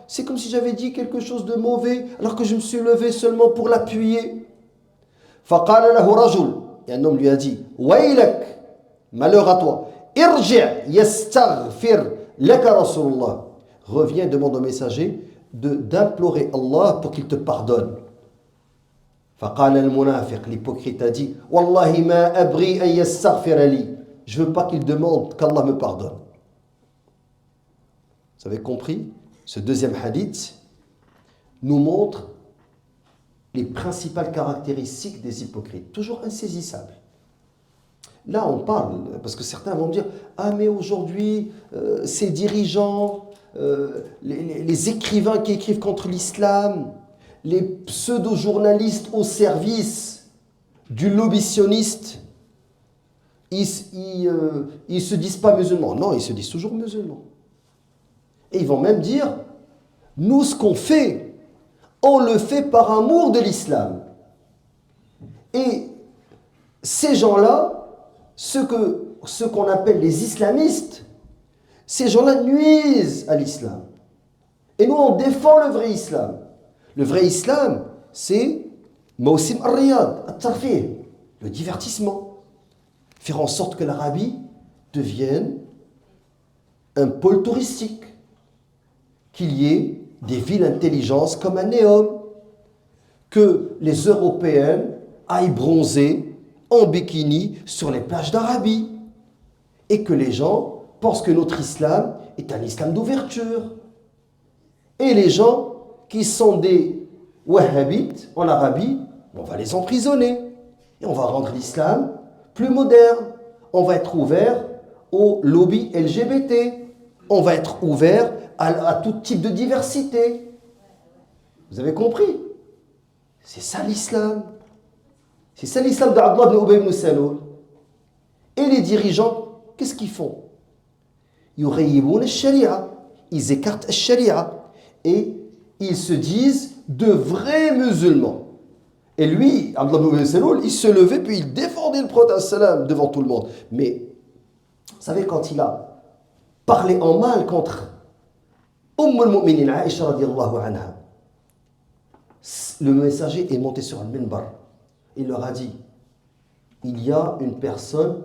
c'est comme si j'avais dit quelque chose de mauvais alors que je me suis levé seulement pour l'appuyer. فقال له رجل, et un homme lui a dit ويلك, malheur à toi, ارجع يستغفر لك رسول الله, reviens, demande au messager d'implorer Allah pour qu'il te pardonne. فقال المنافق, l'hypocrite a dit والله ما أبغي أن يستغفر لي, je ne veux pas qu'il demande qu'Allah me pardonne. Vous avez compris? Ce deuxième hadith nous montre les principales caractéristiques des hypocrites, toujours insaisissables. Là, on parle, parce que certains vont me dire « Ah, mais aujourd'hui, ces dirigeants, les écrivains qui écrivent contre l'islam, les pseudo-journalistes au service du lobby sioniste, ils se disent pas musulmans. » Non, ils se disent toujours musulmans. Et ils vont même dire « Nous, ce qu'on fait, on le fait par amour de l'islam. » Et ces gens-là, ceux qu'on appelle les islamistes, ces gens-là nuisent à l'islam. Et nous, on défend le vrai islam. Le vrai islam, c'est Mawsim al-Riyad, al-Tarfih, le divertissement. Faire en sorte que l'Arabie devienne un pôle touristique. Qu'il y ait des villes intelligentes comme à Neom, que les Européennes aillent bronzer en bikini sur les plages d'Arabie et que les gens pensent que notre islam est un islam d'ouverture. Et les gens qui sont des wahhabites en Arabie, on va les emprisonner et on va rendre l'islam plus moderne. On va être ouvert au lobby LGBT, on va être ouvert à tout type de diversité. Vous avez compris? C'est ça l'islam. C'est ça l'islam d'Abdullah ibn Ubay ibn Salul. Et les dirigeants, qu'est-ce qu'ils font? Yughayyibun al-sharia. Ils écartent la sharia. Et ils se disent de vrais musulmans. Et lui, Abdullah ibn Ubay ibn Salul, il se levait puis il défendait le prophète salam devant tout le monde. Mais, vous savez, quand il a parlé en mal contre al-Mu'minin Aïcha radiyallahu anha, le messager est monté sur le minbar. Il leur a dit, il y a une personne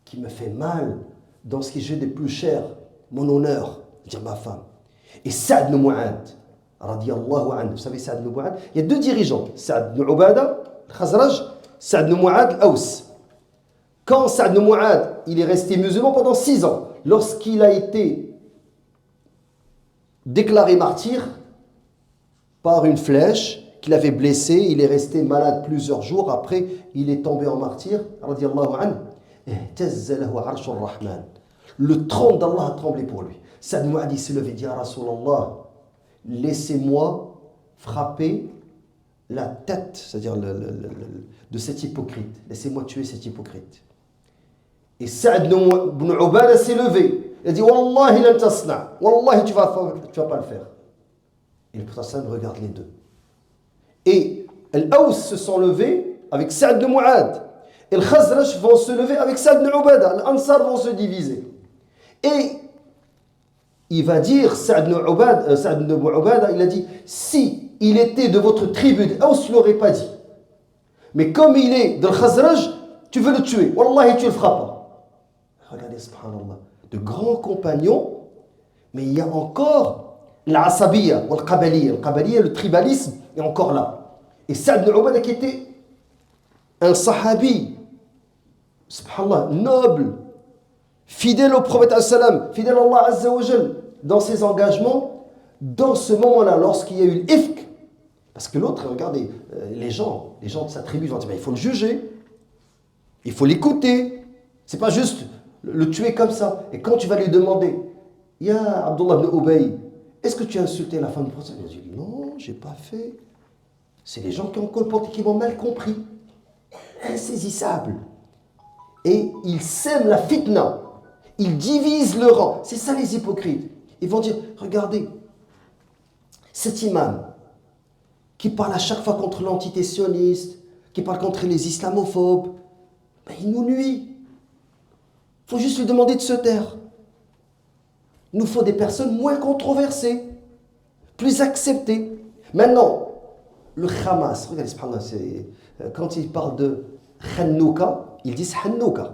qui me fait mal dans ce qui j'ai de plus cher, mon honneur, dire ma femme. Et Sa'd ibn Mu'ad, radiyallahu anhu, vous savez Sa'd ibn Mu'ad, il y a deux dirigeants, Sa'd ibn Ubada, Khazraj, Sa'd ibn Mu'ad, Aus. Quand Sa'd ibn Mu'ad, il est resté musulman pendant 6 ans, lorsqu'il a été déclaré martyr par une flèche qu'il avait blessé, il est resté malade plusieurs jours, après il est tombé en martyr, radiyallahu anhu, le trône d'Allah a tremblé pour lui. Sa'd ibn Mu'ad s'est levé et dit, Ya Rasulallah, laissez-moi frapper la tête, c'est-à-dire de cet hypocrite. Laissez-moi tuer cet hypocrite. Et Saad ibn Ubada s'est levé. Il a dit Wallahi lan tasna. Wallahi, tu vas pas le faire. Et le prophète regarde les deux. Et Al-Aws se sont levés avec Saad ibn Mu'ad. Et le Khazraj vont se lever avec Saad ibn Ubada. Les Ansar vont se diviser. Et il va dire, Saad ibn Ubada, il a dit, si il était de votre tribu d'Aws, je ne l'aurais pas dit. Mais comme il est de Khazraj, tu veux le tuer. Wallahi, tu ne le feras pas. Regardez, subhanallah, de grands compagnons, mais il y a encore l'asabiyya, le qabaliya, le tribalisme est encore là. Et Saad ibn Ubada qui était un sahabi, subhanallah, noble, fidèle au prophète fidèle à Allah Azza wa Jal, dans ses engagements, dans ce moment-là, lorsqu'il y a eu l'ifk, parce que l'autre, regardez, les gens de sa tribu vont dire, il faut le juger, il faut l'écouter, c'est pas juste le tuer comme ça. Et quand tu vas lui demander, Ya Abdullah ibn Ubay, est-ce que tu as insulté la femme du prophète? Il dit, non, j'ai pas fait. C'est les gens qui m'ont mal compris. Insaisissables. Et ils sèment la fitna. Ils divisent le rang. C'est ça les hypocrites. Ils vont dire, regardez, cet imam qui parle à chaque fois contre l'entité sioniste, qui parle contre les islamophobes, ben, il nous nuit. Il faut juste lui demander de se taire. Il nous faut des personnes moins controversées, plus acceptées. Maintenant, le Hamas, regardez, quand ils parlent de Hanouka, ils disent Hanouka.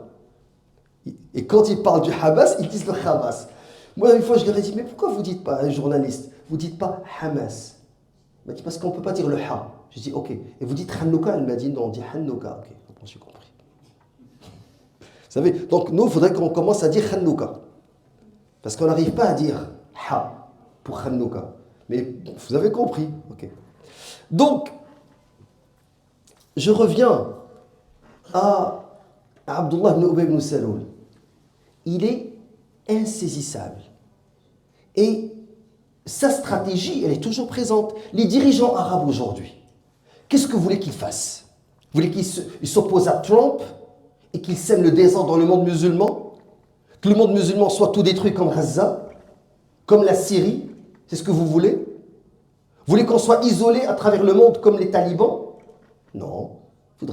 Et quand ils parlent du Hamas, ils disent le Hamas. Moi, une fois, je leur ai dit, mais pourquoi vous ne dites pas, un journaliste, vous ne dites pas Hamas? Il m'a dit, parce qu'on ne peut pas dire le Ha. Je dis, ok. Et vous dites Hanouka? Elle m'a dit, non, on dit Hanouka. Ok, bon, j'ai compris. Vous savez, donc nous, il faudrait qu'on commence à dire Hanouka. Parce qu'on n'arrive pas à dire Ha pour Hanouka. Mais vous avez compris. Ok. Donc, je reviens à Abdullah ibn Ubay ibn Saloul. Il est insaisissable. Et sa stratégie, elle est toujours présente. Les dirigeants arabes aujourd'hui, qu'est-ce que vous voulez qu'ils fassent? Vous voulez qu'ils s'opposent à Trump et qu'ils sèment le désordre dans le monde musulman? Que le monde musulman soit tout détruit comme Gaza, comme la Syrie? C'est ce que vous voulez? Vous voulez qu'on soit isolé à travers le monde comme les talibans? Non. Il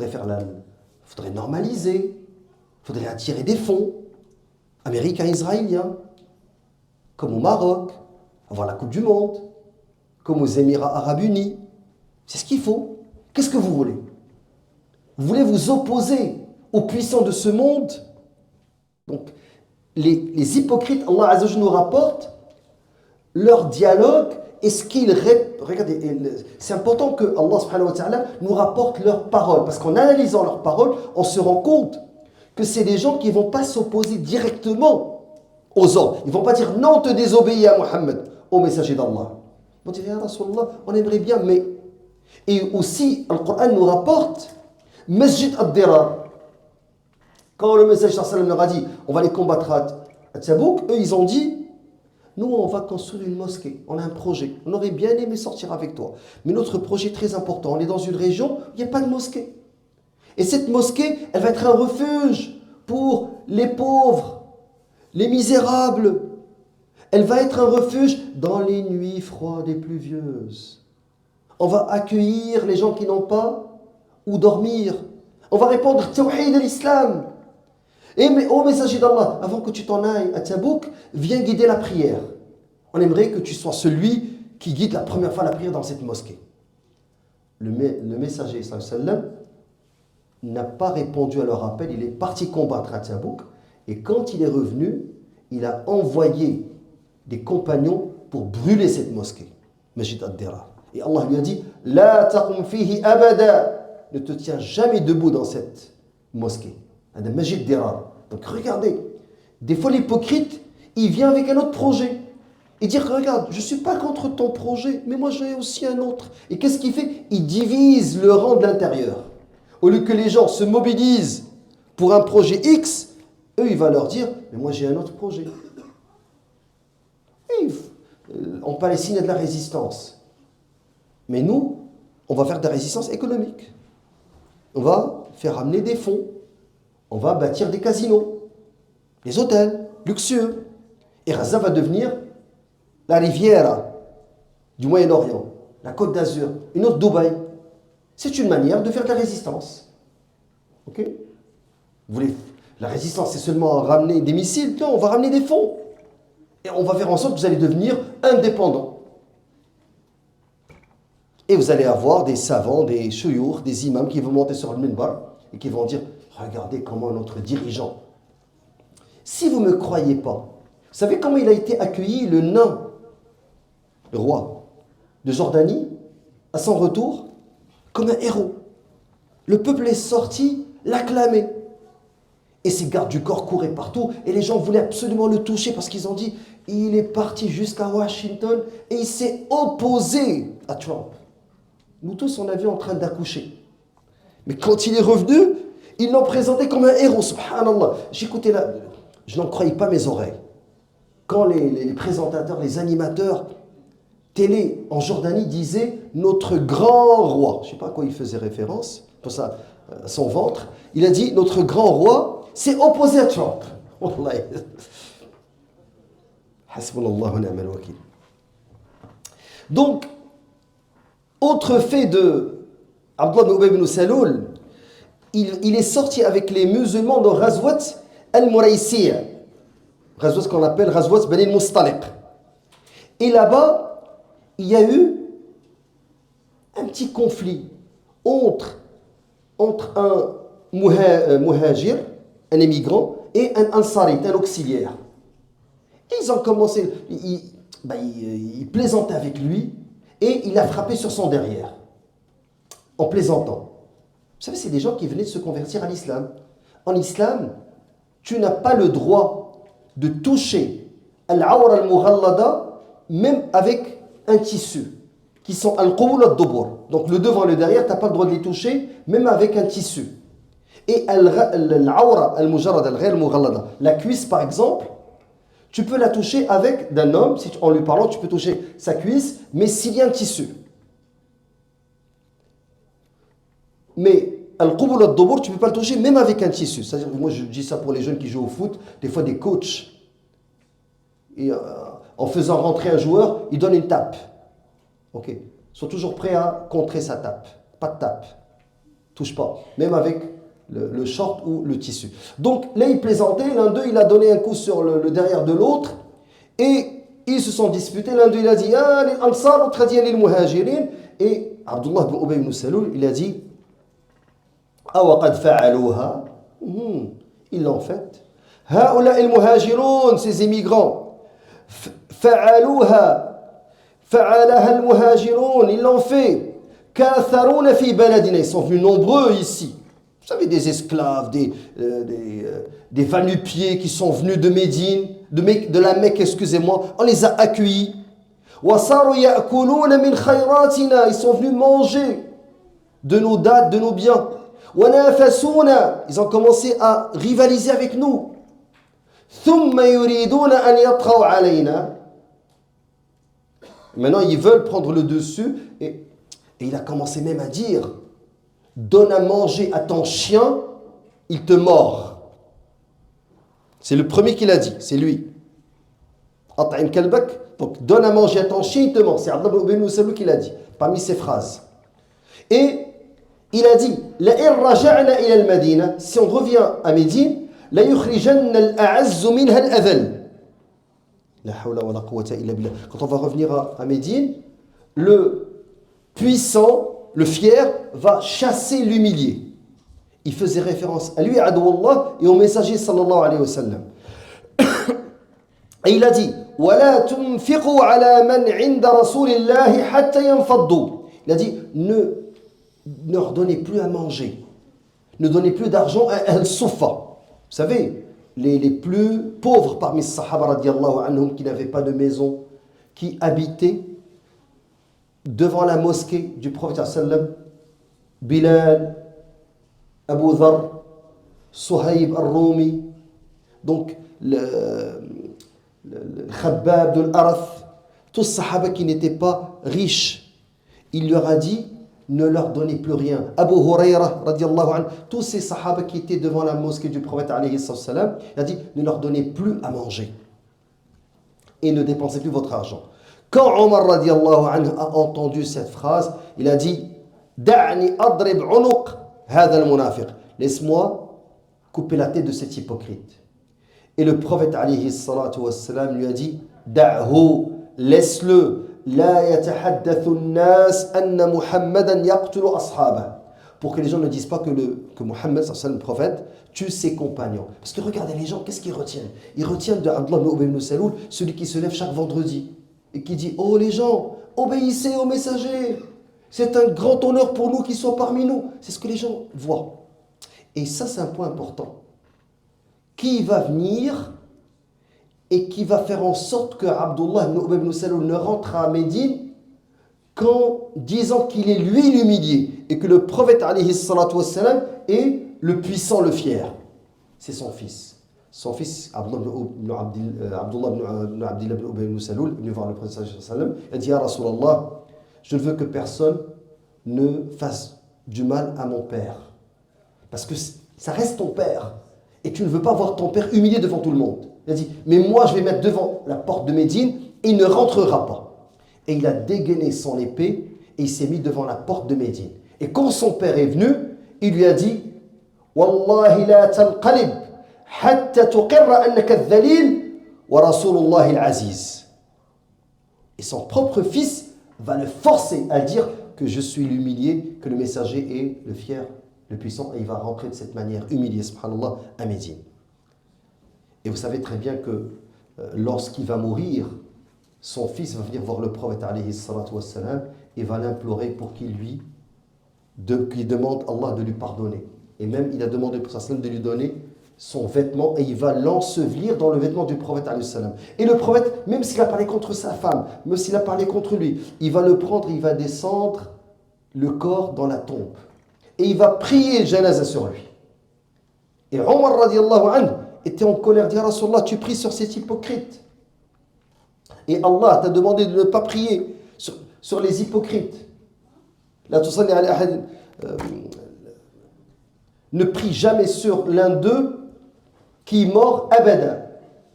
faudrait normaliser. Il faudrait attirer des fonds américains, israéliens, comme au Maroc, avoir la Coupe du Monde, comme aux Émirats Arabes Unis. C'est ce qu'il faut. Qu'est-ce que vous voulez? Vous voulez vous opposer aux puissants de ce monde? Donc, les hypocrites, Allah Azza wa Jalla nous rapporte leur dialogue. Est-ce qu'ils regardez, c'est important que Allah subhanahu wa ta'ala nous rapporte leurs paroles, parce qu'en analysant leurs paroles, on se rend compte que c'est des gens qui ne vont pas s'opposer directement aux ordres. Ils ne vont pas dire non, te désobéis à Muhammad, au messager d'Allah. Ils vont dire, Ya Rasulallah, on aimerait bien, mais. Et aussi, le Coran nous rapporte Masjid ad-Dirar. Quand le messager sallallahu leur a dit, on va les combattre à Tabouk, eux ils ont dit, nous on va construire une mosquée, on a un projet, on aurait bien aimé sortir avec toi. Mais notre projet est très important, on est dans une région où il n'y a pas de mosquée. Et cette mosquée, elle va être un refuge pour les pauvres, les misérables. Elle va être un refuge dans les nuits froides et pluvieuses. On va accueillir les gens qui n'ont pas où dormir. On va répandre tawhid à l'islam. Et ô messager d'Allah, avant que tu t'en ailles à Tabouk, viens guider la prière. On aimerait que tu sois celui qui guide la première fois la prière dans cette mosquée. Le messager sallallahu alayhi wa sallam n'a pas répondu à leur appel, il est parti combattre à Tabouk, et quand il est revenu, il a envoyé des compagnons pour brûler cette mosquée, Masjid ad-Dirar. Et Allah lui a dit, La taqum fihi abada, ne te tiens jamais debout dans cette mosquée. Masjid ad-Dirar. Donc regardez, des fois l'hypocrite, il vient avec un autre projet. Il dit, regarde, je ne suis pas contre ton projet, mais moi j'ai aussi un autre. Et qu'est-ce qu'il fait? Il divise le rang de l'intérieur. Au lieu que les gens se mobilisent pour un projet X, eux, il va leur dire, mais moi j'ai un autre projet. Et en Palestine, il y a de la résistance. Mais nous, On va faire de la résistance économique. On va faire amener des fonds. On va bâtir des casinos, des hôtels luxueux. Et Gaza va devenir la Riviera du Moyen-Orient, la Côte d'Azur, une autre Dubaï. C'est une manière de faire de la résistance. Ok? Vous voulez, la résistance, c'est seulement ramener des missiles? Non, on va ramener des fonds. Et on va faire en sorte que vous allez devenir indépendant. Et vous allez avoir des savants, des chouyours, des imams qui vont monter sur le minbar et qui vont dire, regardez comment notre dirigeant. Si vous ne me croyez pas, vous savez comment il a été accueilli, le nain, le roi de Jordanie, à son retour, comme un héros. Le peuple est sorti l'acclamer. Et ses gardes du corps couraient partout et les gens voulaient absolument le toucher parce qu'ils ont dit, il est parti jusqu'à Washington et il s'est opposé à Trump. Nous tous, on l'a vu en train d'accoucher. Mais quand il est revenu, ils l'ont présenté comme un héros, subhanallah. J'écoutais là, je n'en croyais pas mes oreilles. Quand les présentateurs, les animateurs télé en Jordanie disaient notre grand roi, je ne sais pas à quoi il faisait référence, pour ça, son ventre, il a dit notre grand roi s'est opposé à Trump. Wallahi. Hasbunallah wa ni'mal wakil. Donc, autre fait de Abdullah ibn Ubay ibn Saloul, il est sorti avec les musulmans dans Ghazwat al-Muraysiyah, Ghazwat qu'on appelle Ghazwat Bani al-Mustaliq. Et là-bas, il y a eu un petit conflit entre un muhajir, un émigrant, et un ansari, un auxiliaire. Et ils ont commencé, ils plaisantaient avec lui, et il a frappé sur son derrière, en plaisantant. Vous savez, c'est des gens qui venaient de se convertir à l'islam. En islam, tu n'as pas le droit de toucher al-awra al-mughallada, même avec un tissu, qui sont al-qubul al-dubur. Donc le devant et le derrière, tu n'as pas le droit de les toucher, même avec un tissu. Et al-awra al-mujarrada, al-ghayr al-mughallada, la cuisse par exemple, tu peux la toucher avec d'un homme, si en lui parlant, tu peux toucher sa cuisse, mais s'il y a un tissu. Mais al-qubul al-dubur, tu ne peux pas le toucher même avec un tissu. C'est-à-dire, moi je dis ça pour les jeunes qui jouent au foot, des fois des coachs, et, en faisant rentrer un joueur, ils donnent une tape. Ok. Ils sont toujours prêts à contrer sa tape. Pas de tape. Touche pas. Même avec le short ou le tissu. Donc là, ils plaisantaient. L'un d'eux, il a donné un coup sur le derrière de l'autre. Et ils se sont disputés. L'un d'eux, il a dit, ah, les ansar, l'autre a dit, les muhajirin. Et Abdullah ibn Ubay ibn Saloul, il a dit, ah, wa qad fa'alouha. Ils l'ont fait. Haoula el muhajiroun, ces immigrants. Fa'alouha. Fa'alaha al muhajiroun, ils l'ont fait. Katharouna fi baladina, ils sont venus nombreux ici. Vous savez, des esclaves, des va-nu-pieds qui sont venus de Médine, de la Mecque, excusez-moi, on les a accueillis. Wasaru ya'kuluna min khayratina, ils sont venus manger de nos dates, de nos biens. Wanafasuna, ils ont commencé à rivaliser avec nous. Thumma yuriduna an yatraw alayna. Maintenant, ils veulent prendre le dessus et il a commencé même à dire, donne à manger à ton chien, il te mord. C'est le premier qui l'a dit, c'est lui. At'im kalbak, donc donne à manger à ton chien, il te mord. C'est Abdullah ibn Saloul qui l'a dit, parmi ses phrases. Et il a dit, la irraja'na ila al-Madina, si on revient à Médine, la yukhrijanna al-a'azzu minha al-adhal. La hawla wa la quwwata illa billah. Quand on va revenir à Médine, le puissant, le fier, va chasser l'humilié. Il faisait référence à lui, à Adouallah, et au messager sallallahu alayhi wa sallam. Et il a dit, وَلَا تُنْفِقُوا عَلَى مَنْ عِنْدَ رَسُولِ اللَّهِ حَتَّى يَنْفَضُّوا. Il a dit, ne leur donnez plus à manger, ne donnez plus d'argent à al-Soufa. Vous savez, les plus pauvres parmi les Sahaba radiallahu anhum, qui n'avaient pas de maison, qui habitaient devant la mosquée du prophète sallam, Bilal, Abu Dhar, Suhaib al-Rumi, donc le Khabbab de l'Arath, tous les Sahaba qui n'étaient pas riches. Il leur a dit, ne leur donnez plus rien. Abu Huraira, radiallahu anhu, tous ces sahaba qui étaient devant la mosquée du prophète, alayhi salam, il a dit, ne leur donnez plus à manger. Et ne dépensez plus votre argent. Quand Omar, radiallahu anhu, a entendu cette phrase, il a dit, Da'ni adrib unuq hadha al-munafiq. Laisse-moi couper la tête de cet hypocrite. Et le prophète, alayhi salatu wassalam, lui a dit, Da'hu, laisse-le. لا يتحدث الناس أن محمدا يقتل أصحابه. Pour que les gens ne disent pas que Mohammed, le prophète, tue ses compagnons. Parce que regardez les gens, qu'est-ce qu'ils retiennent? Ils retiennent de Abdullah ibn Ubay ibn Saloul, celui qui se lève chaque vendredi et qui dit, oh les gens, obéissez aux messagers. C'est un grand honneur pour nous qu'ils soient parmi nous. C'est ce que les gens voient. Et ça, c'est un point important. Qui va venir et qui va faire en sorte que Abdullah ibn Ubay ibn Saloul ne rentre à Médine qu'en disant qu'il est lui l'humilié et que le prophète alayhi salatu wassalam est le puissant, le fier. C'est son fils. Son fils, Abdullah ibn Abdillah ibn Ubay ibn Saloul, est venu voir le prophète sallallahu alayhi wa sallam, il a dit, Ya Rasulallah, je ne veux que personne ne fasse du mal à mon père. Parce que ça reste ton père. Et tu ne veux pas voir ton père humilié devant tout le monde. Il a dit, mais moi je vais mettre devant la porte de Médine et il ne rentrera pas. Et il a dégainé son épée et il s'est mis devant la porte de Médine. Et quand son père est venu, il lui a dit, Wallahi la tanqalib hatta tuqirra annaka al-dhalil wa Rasulullah al-Aziz. Et son propre fils va le forcer à dire que je suis l'humilié, que le messager est le fier, le puissant, et il va rentrer de cette manière humilié, subhanallah, à Médine. Et vous savez très bien que lorsqu'il va mourir, son fils va venir voir le prophète alayhi salatu wassalam et va l'implorer pour qu'il demande à Allah de lui pardonner. Et même il a demandé au prophète de lui donner son vêtement et il va l'ensevelir dans le vêtement du prophète alayhi salam. Et le prophète, même s'il a parlé contre sa femme, même s'il a parlé contre lui, il va le prendre, il va descendre le corps dans la tombe. Et il va prier janaza sur lui. Et Omar radiallahu anhu était en colère, dit, Rasulallah, tu pries sur cet hypocrite. Et Allah t'a demandé de ne pas prier sur les hypocrites. Ne prie jamais sur l'un d'eux qui est mort abada.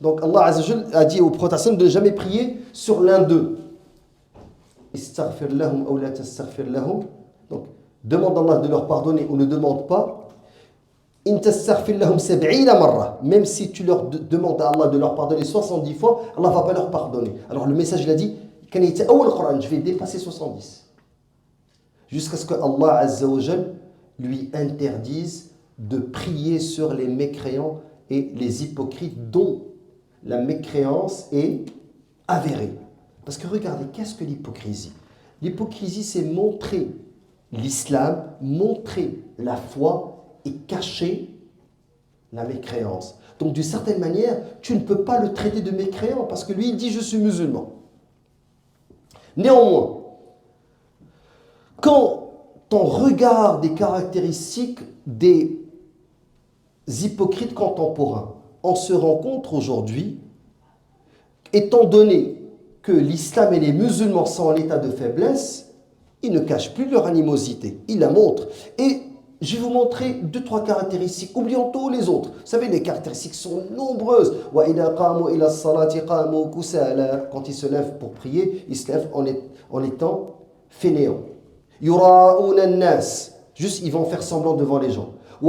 Donc Allah Azza wa Jal a dit au prophète de ne jamais prier sur l'un d'eux. Istaghfir lahum ou la tastaghfir lahum. Donc demande à Allah de leur pardonner ou ne demande pas. Même si tu leur demandes à Allah de leur pardonner 70 fois, Allah ne va pas leur pardonner. Alors le message, il a dit, je vais dépasser 70. Jusqu'à ce que Allah Azza wa Jal lui interdise de prier sur les mécréants et les hypocrites dont la mécréance est avérée. Parce que regardez, qu'est-ce que l'hypocrisie? L'hypocrisie, c'est montrer l'islam, montrer la foi et cacher la mécréance. Donc d'une certaine manière, tu ne peux pas le traiter de mécréant parce que lui, il dit « je suis musulman ». Néanmoins, quand on regarde des caractéristiques des hypocrites contemporains, on se rend compte aujourd'hui, étant donné que l'islam et les musulmans sont en état de faiblesse, ils ne cachent plus leur animosité, ils la montrent. Et je vais vous montrer 2-3 caractéristiques, oublions tous les autres. Vous savez, les caractéristiques sont nombreuses. Quand ils se lèvent pour prier, ils se lèvent en étant fainéants. Juste, ils vont faire semblant devant les gens. Et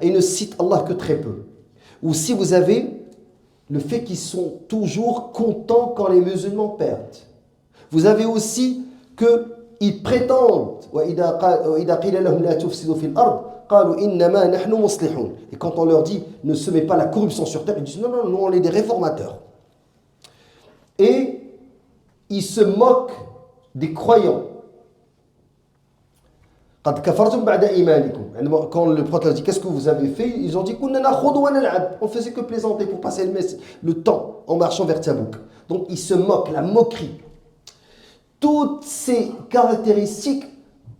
ils ne citent Allah que très peu. Ou si vous avez le fait qu'ils sont toujours contents quand les musulmans perdent. Vous avez aussi qu'ils prétendent et quand on leur dit ne semez pas la corruption sur terre, ils disent non, nous on est des réformateurs. Et ils se moquent des croyants. Quand le prophète a dit qu'est-ce que vous avez fait, ils ont dit on faisait que plaisanter pour passer le temps en marchant vers Tabouk. Donc ils se moquent, la moquerie. Toutes ces caractéristiques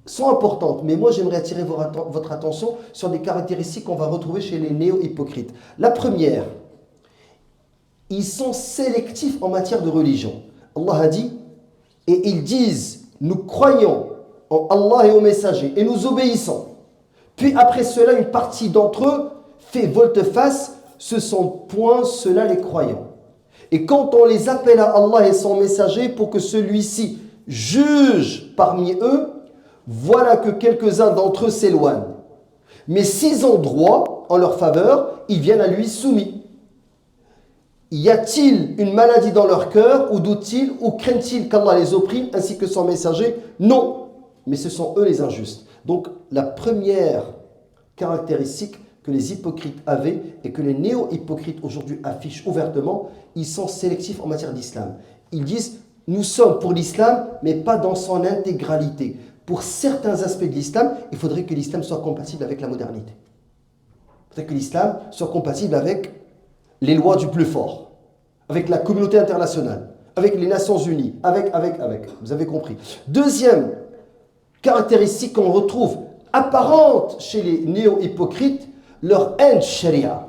sont importantes, mais moi j'aimerais attirer votre attention sur des caractéristiques qu'on va retrouver chez les néo-hypocrites. La première, ils sont sélectifs en matière de religion. Allah a dit, et ils disent nous croyons en Allah et au messager et nous obéissons. Puis après cela, une partie d'entre eux fait volte-face, ce sont point ceux-là les croyants. Et quand on les appelle à Allah et son messager pour que celui-ci juge parmi eux, voilà que quelques-uns d'entre eux s'éloignent. Mais s'ils ont droit en leur faveur, ils viennent à lui soumis. Y a-t-il une maladie dans leur cœur, ou doutent-ils, ou craignent-ils qu'Allah les opprime, ainsi que son messager? Non, mais ce sont eux les injustes. Donc la première caractéristique que les hypocrites avaient et que les néo-hypocrites aujourd'hui affichent ouvertement, ils sont sélectifs en matière d'islam. Ils disent, nous sommes pour l'islam, mais pas dans son intégralité. Pour certains aspects de l'islam, il faudrait que l'islam soit compatible avec la modernité. Il faudrait que l'islam soit compatible avec les lois du plus fort, avec la communauté internationale, avec les Nations Unies, avec. Vous avez compris. Deuxième caractéristique qu'on retrouve apparente chez les néo-hypocrites, leur haine sharia.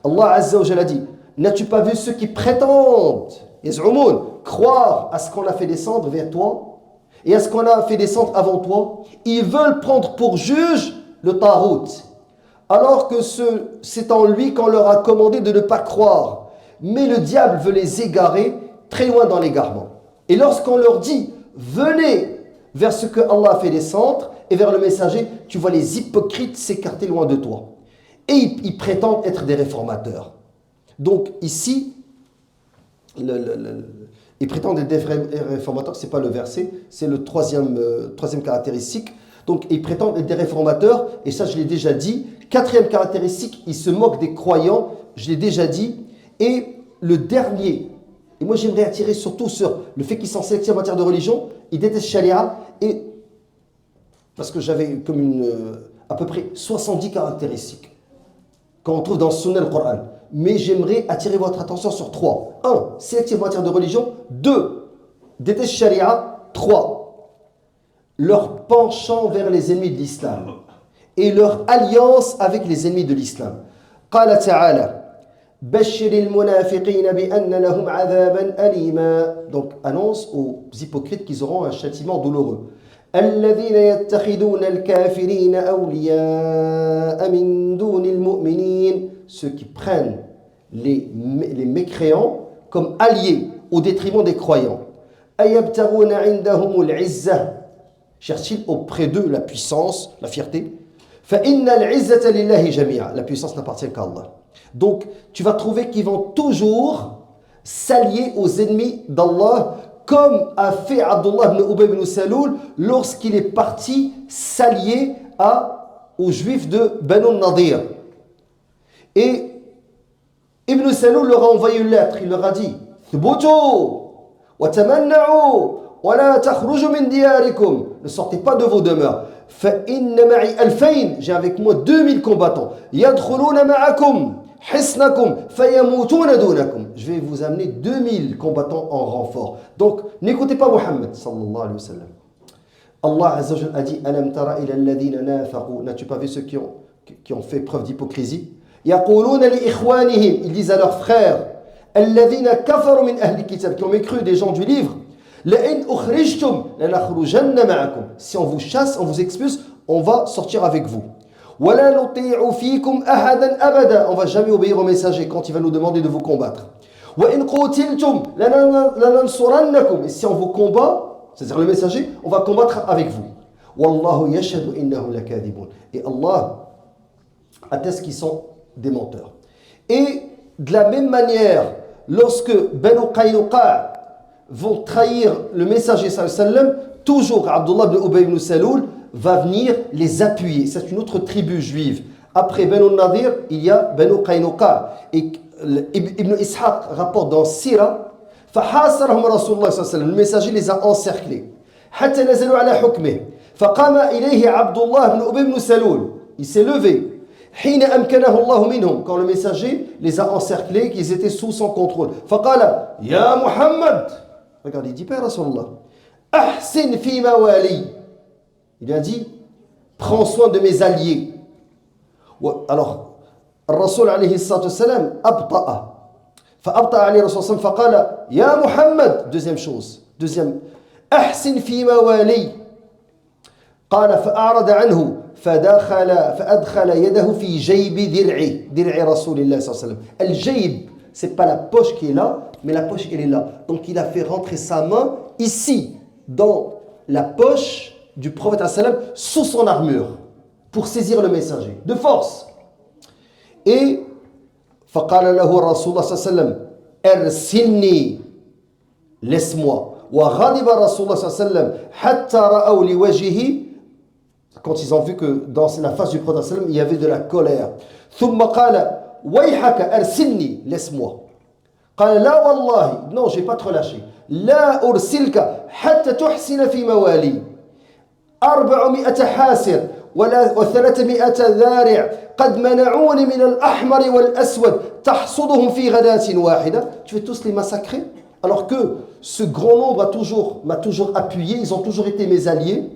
Allah Azza wa Jalla dit, n'as-tu pas vu ceux qui prétendent, croire à ce qu'on a fait descendre vers toi et à ce qu'on a fait descendre avant toi? Ils veulent prendre pour juge le Tarout, alors que c'est en lui qu'on leur a commandé de ne pas croire. Mais le diable veut les égarer très loin dans l'égarement. Et lorsqu'on leur dit, venez vers ce que Allah a fait descendre et vers le messager, tu vois les hypocrites s'écarter loin de toi. Et ils prétendent être des réformateurs. Donc ici, ils prétendent être des réformateurs, ce n'est pas le verset, c'est le troisième caractéristique. Donc ils prétendent être des réformateurs, et ça je l'ai déjà dit. Quatrième caractéristique, ils se moquent des croyants, je l'ai déjà dit. Et le dernier, et moi j'aimerais attirer surtout sur le fait qu'ils sont sélectifs en matière de religion, ils détestent Sharia, et parce que j'avais comme à peu près 70 caractéristiques qu'on trouve dans le Sunnah al-Qur'an. Mais j'aimerais attirer votre attention sur 3. 1. Sélectif en matière de religion. 2. Déteste Sharia. 3. Leur penchant vers les ennemis de l'islam et leur alliance avec les ennemis de l'islam. Qala ta'ala بشر المنافقين بأن لهم عذابا أليما. Donc annonce aux hypocrites qu'ils auront un châtiment douloureux. الذين يتخذون الكافرين أولياء من دون المؤمنين. Ceux qui prennent les mécréants comme alliés au détriment des croyants. أيبتغون عندهم العزة. Cherchent-ils auprès d'eux la puissance, la fierté? فإن العزة لله جميعا. La puissance n'appartient qu'à Allah. Donc, tu vas trouver qu'ils vont toujours s'allier aux ennemis d'Allah, comme a fait Abdullah ibn Ubay ibn Saloul lorsqu'il est parti s'allier aux Juifs de Banu Nadir. Et Ibn Saloul leur a envoyé une lettre, il leur a dit Thubutu wa tamanna'u wa la takhruju min diyarikum. Ne sortez pas de vos demeures. Fa inna ma'i alfayn, j'ai avec moi 2000 combattants. Yadkhuluna ma'akum hisnakum fayamutuna dunakum. Je vais vous amener 2000 combattants en renfort. Donc n'écoutez pas Muhammad sallallahu alayhi wa sallam. Allah Azza wa Jalla a dit Alam tara ila alladhina nafaqu. N'as-tu pas vu ceux qui ont fait preuve d'hypocrisie? Yaquluna li ikhwanihim, ils disent à leurs frères alladhina kafaru min ahli kitab, qui ont mécru des gens du livre, la in ukhrijtum lanakhrujanna ma'akum. Si on vous chasse, on vous expulse, on va sortir avec vous. Wala nuti'u fikum ahadan abada. On va jamais obéir au messager quand il va nous demander de vous combattre. Wa in qutiltum lanansurannakum. Et si on vous combat, c'est-à-dire le messager, on va combattre avec vous. Wallahu yashhadu innahum lakadibun. Et Allah atteste qu'ils sont des menteurs. Et de la même manière, lorsque Banu Qaynuqa vont trahir le messager sallallahu alayhi wa sallam, toujours Abdullah ibn Ubay ibn Saloul va venir les appuyer. C'est une autre tribu juive. Après Banu Nadir, il y a Banu Qaynuqa. Et Ibn Ishaq rapporte dans Sira, فحاصرهم رسول الله صلى الله عليه وسلم. Le messager les a encerclés. حتى نزلوا على حكمه. فقام إليه عبد الله بن أبي بن سلول. Il s'est levé. حين أمكنه الله منهم. Quand le messager les a encerclés, qu'ils étaient sous son contrôle. فقال يا محمد. Regardez, il dit pas Rasulullah. أحسن في موالي. Il a dit, prends soin de mes alliés. Alors, الرسول عليه الصلاة والسلام أبطأ. فأبطأ عليه الرسول صلى الله عليه وسلم فقال يا محمد. Deuxième chose, deuxième أحسن في موالي. قال فأعرض عنه فأدخل يده في جيب درع رسول الله صلى الله عليه وسلم. الجيب, c'est pas la poche qui est là, mais la poche elle est là. Donc il a fait rentrer sa main ici, dans la poche du prophète sous son armure, pour saisir le messager, de force. Et فقال له رسول الله صلى الله عليه وسلم أرسلني, laisse-moi. وغضب رسول الله صلى الله عليه وسلم حتى رأوا لوجهه, quand ils ont vu que dans la face du prophète il y avait de la colère. ثم قال ويحك أرسلني, laisse-moi. قال لا والله, non, je vais pas te relâcher. لا أرسلك حتى تحسن في موالي. 400 حاسر و300 ذارع قد منعوني من الأحمر والأسود تحصدهم في غداة واحدة. Tu veux tous les massacrer? Alors que ce grand nombre m'a toujours appuyé, ils ont toujours été mes alliés.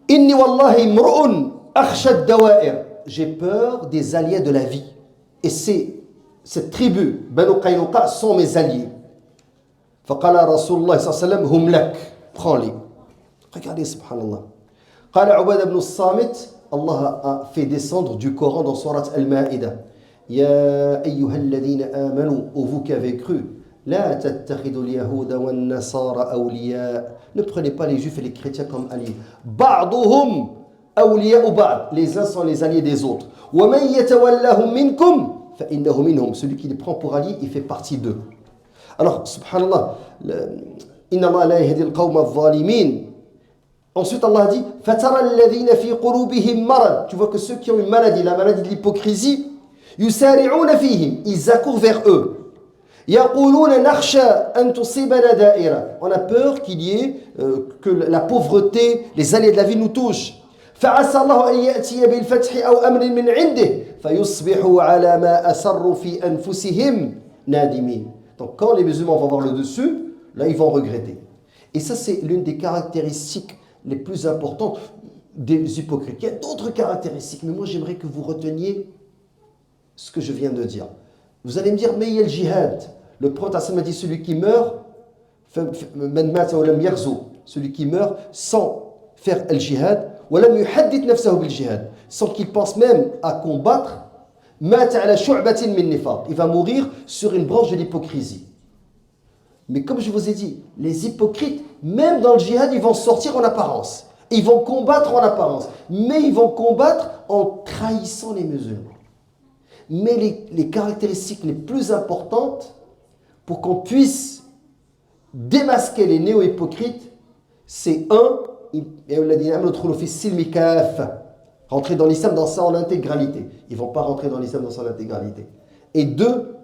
Inni wallahi imru'un akhsha ad-dawa'ir. J'ai peur des alliés de la vie. Et cette tribu, Banu Qaynuqa, sont mes alliés. Faqala Rasulullah sallallahu alayhi wa sallam, hum lak. Prends-les. Regardez, subhanallah. Qala Ubad ibn as-Samit, Allah a fait descendre du Coran dans Surat Al-Ma'ida. Ya ayyuhalladhina amanu, ô vous qui avez cru, la tattakhidul yahuda wan nasara awliya. Ne prenez pas les juifs et les chrétiens comme alliés. Ba'duhum awliya'u ba'd. Les uns sont les alliés des autres. Wa man yatawallahum minkum fa innahu minhum. Celui qui les prend pour alliés, il fait partie d'eux. Alors, subhanallah, inna Allah la yahdi al-qawma adh-dhalimin. Ensuite, Allah dit fatara alladhina fi qulubihim marad. Tu vois que ceux qui ont une maladie, la maladie de l'hypocrisie, yusari'una fihim, ils accourent vers eux. يقولون نخشى أن تصيبنا دائرة. On a peur qu'il y ait que la pauvreté, les aléas de la vie nous touchent. فعسى الله أن يأتي بالفتح أو أمر من عنده فيصبحوا على ما أسروا في أنفسهم نادمين. Donc quand les musulmans vont avoir le dessus, là ils vont regretter. Et ça c'est l'une des caractéristiques les plus importantes des hypocrites. Il y a d'autres caractéristiques, mais moi j'aimerais que vous reteniez ce que je viens de dire. Vous allez me dire, mais il y a le djihad. Le prophète m'a dit, celui qui meurt, celui qui meurt sans faire le djihad, sans qu'il pense même à combattre, il va mourir sur une branche de l'hypocrisie. Mais comme je vous ai dit, les hypocrites, même dans le djihad, ils vont sortir en apparence. Ils vont combattre en apparence. Mais ils vont combattre en trahissant les musulmans. Mais les caractéristiques les plus importantes pour qu'on puisse démasquer les néo-hypocrites, c'est rentrer dans l'islam dans son intégralité. Ils ne vont pas rentrer dans l'islam dans son intégralité. Et 2,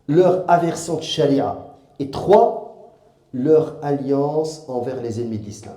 leur aversion de charia. Et 3, leur alliance envers les ennemis de l'islam.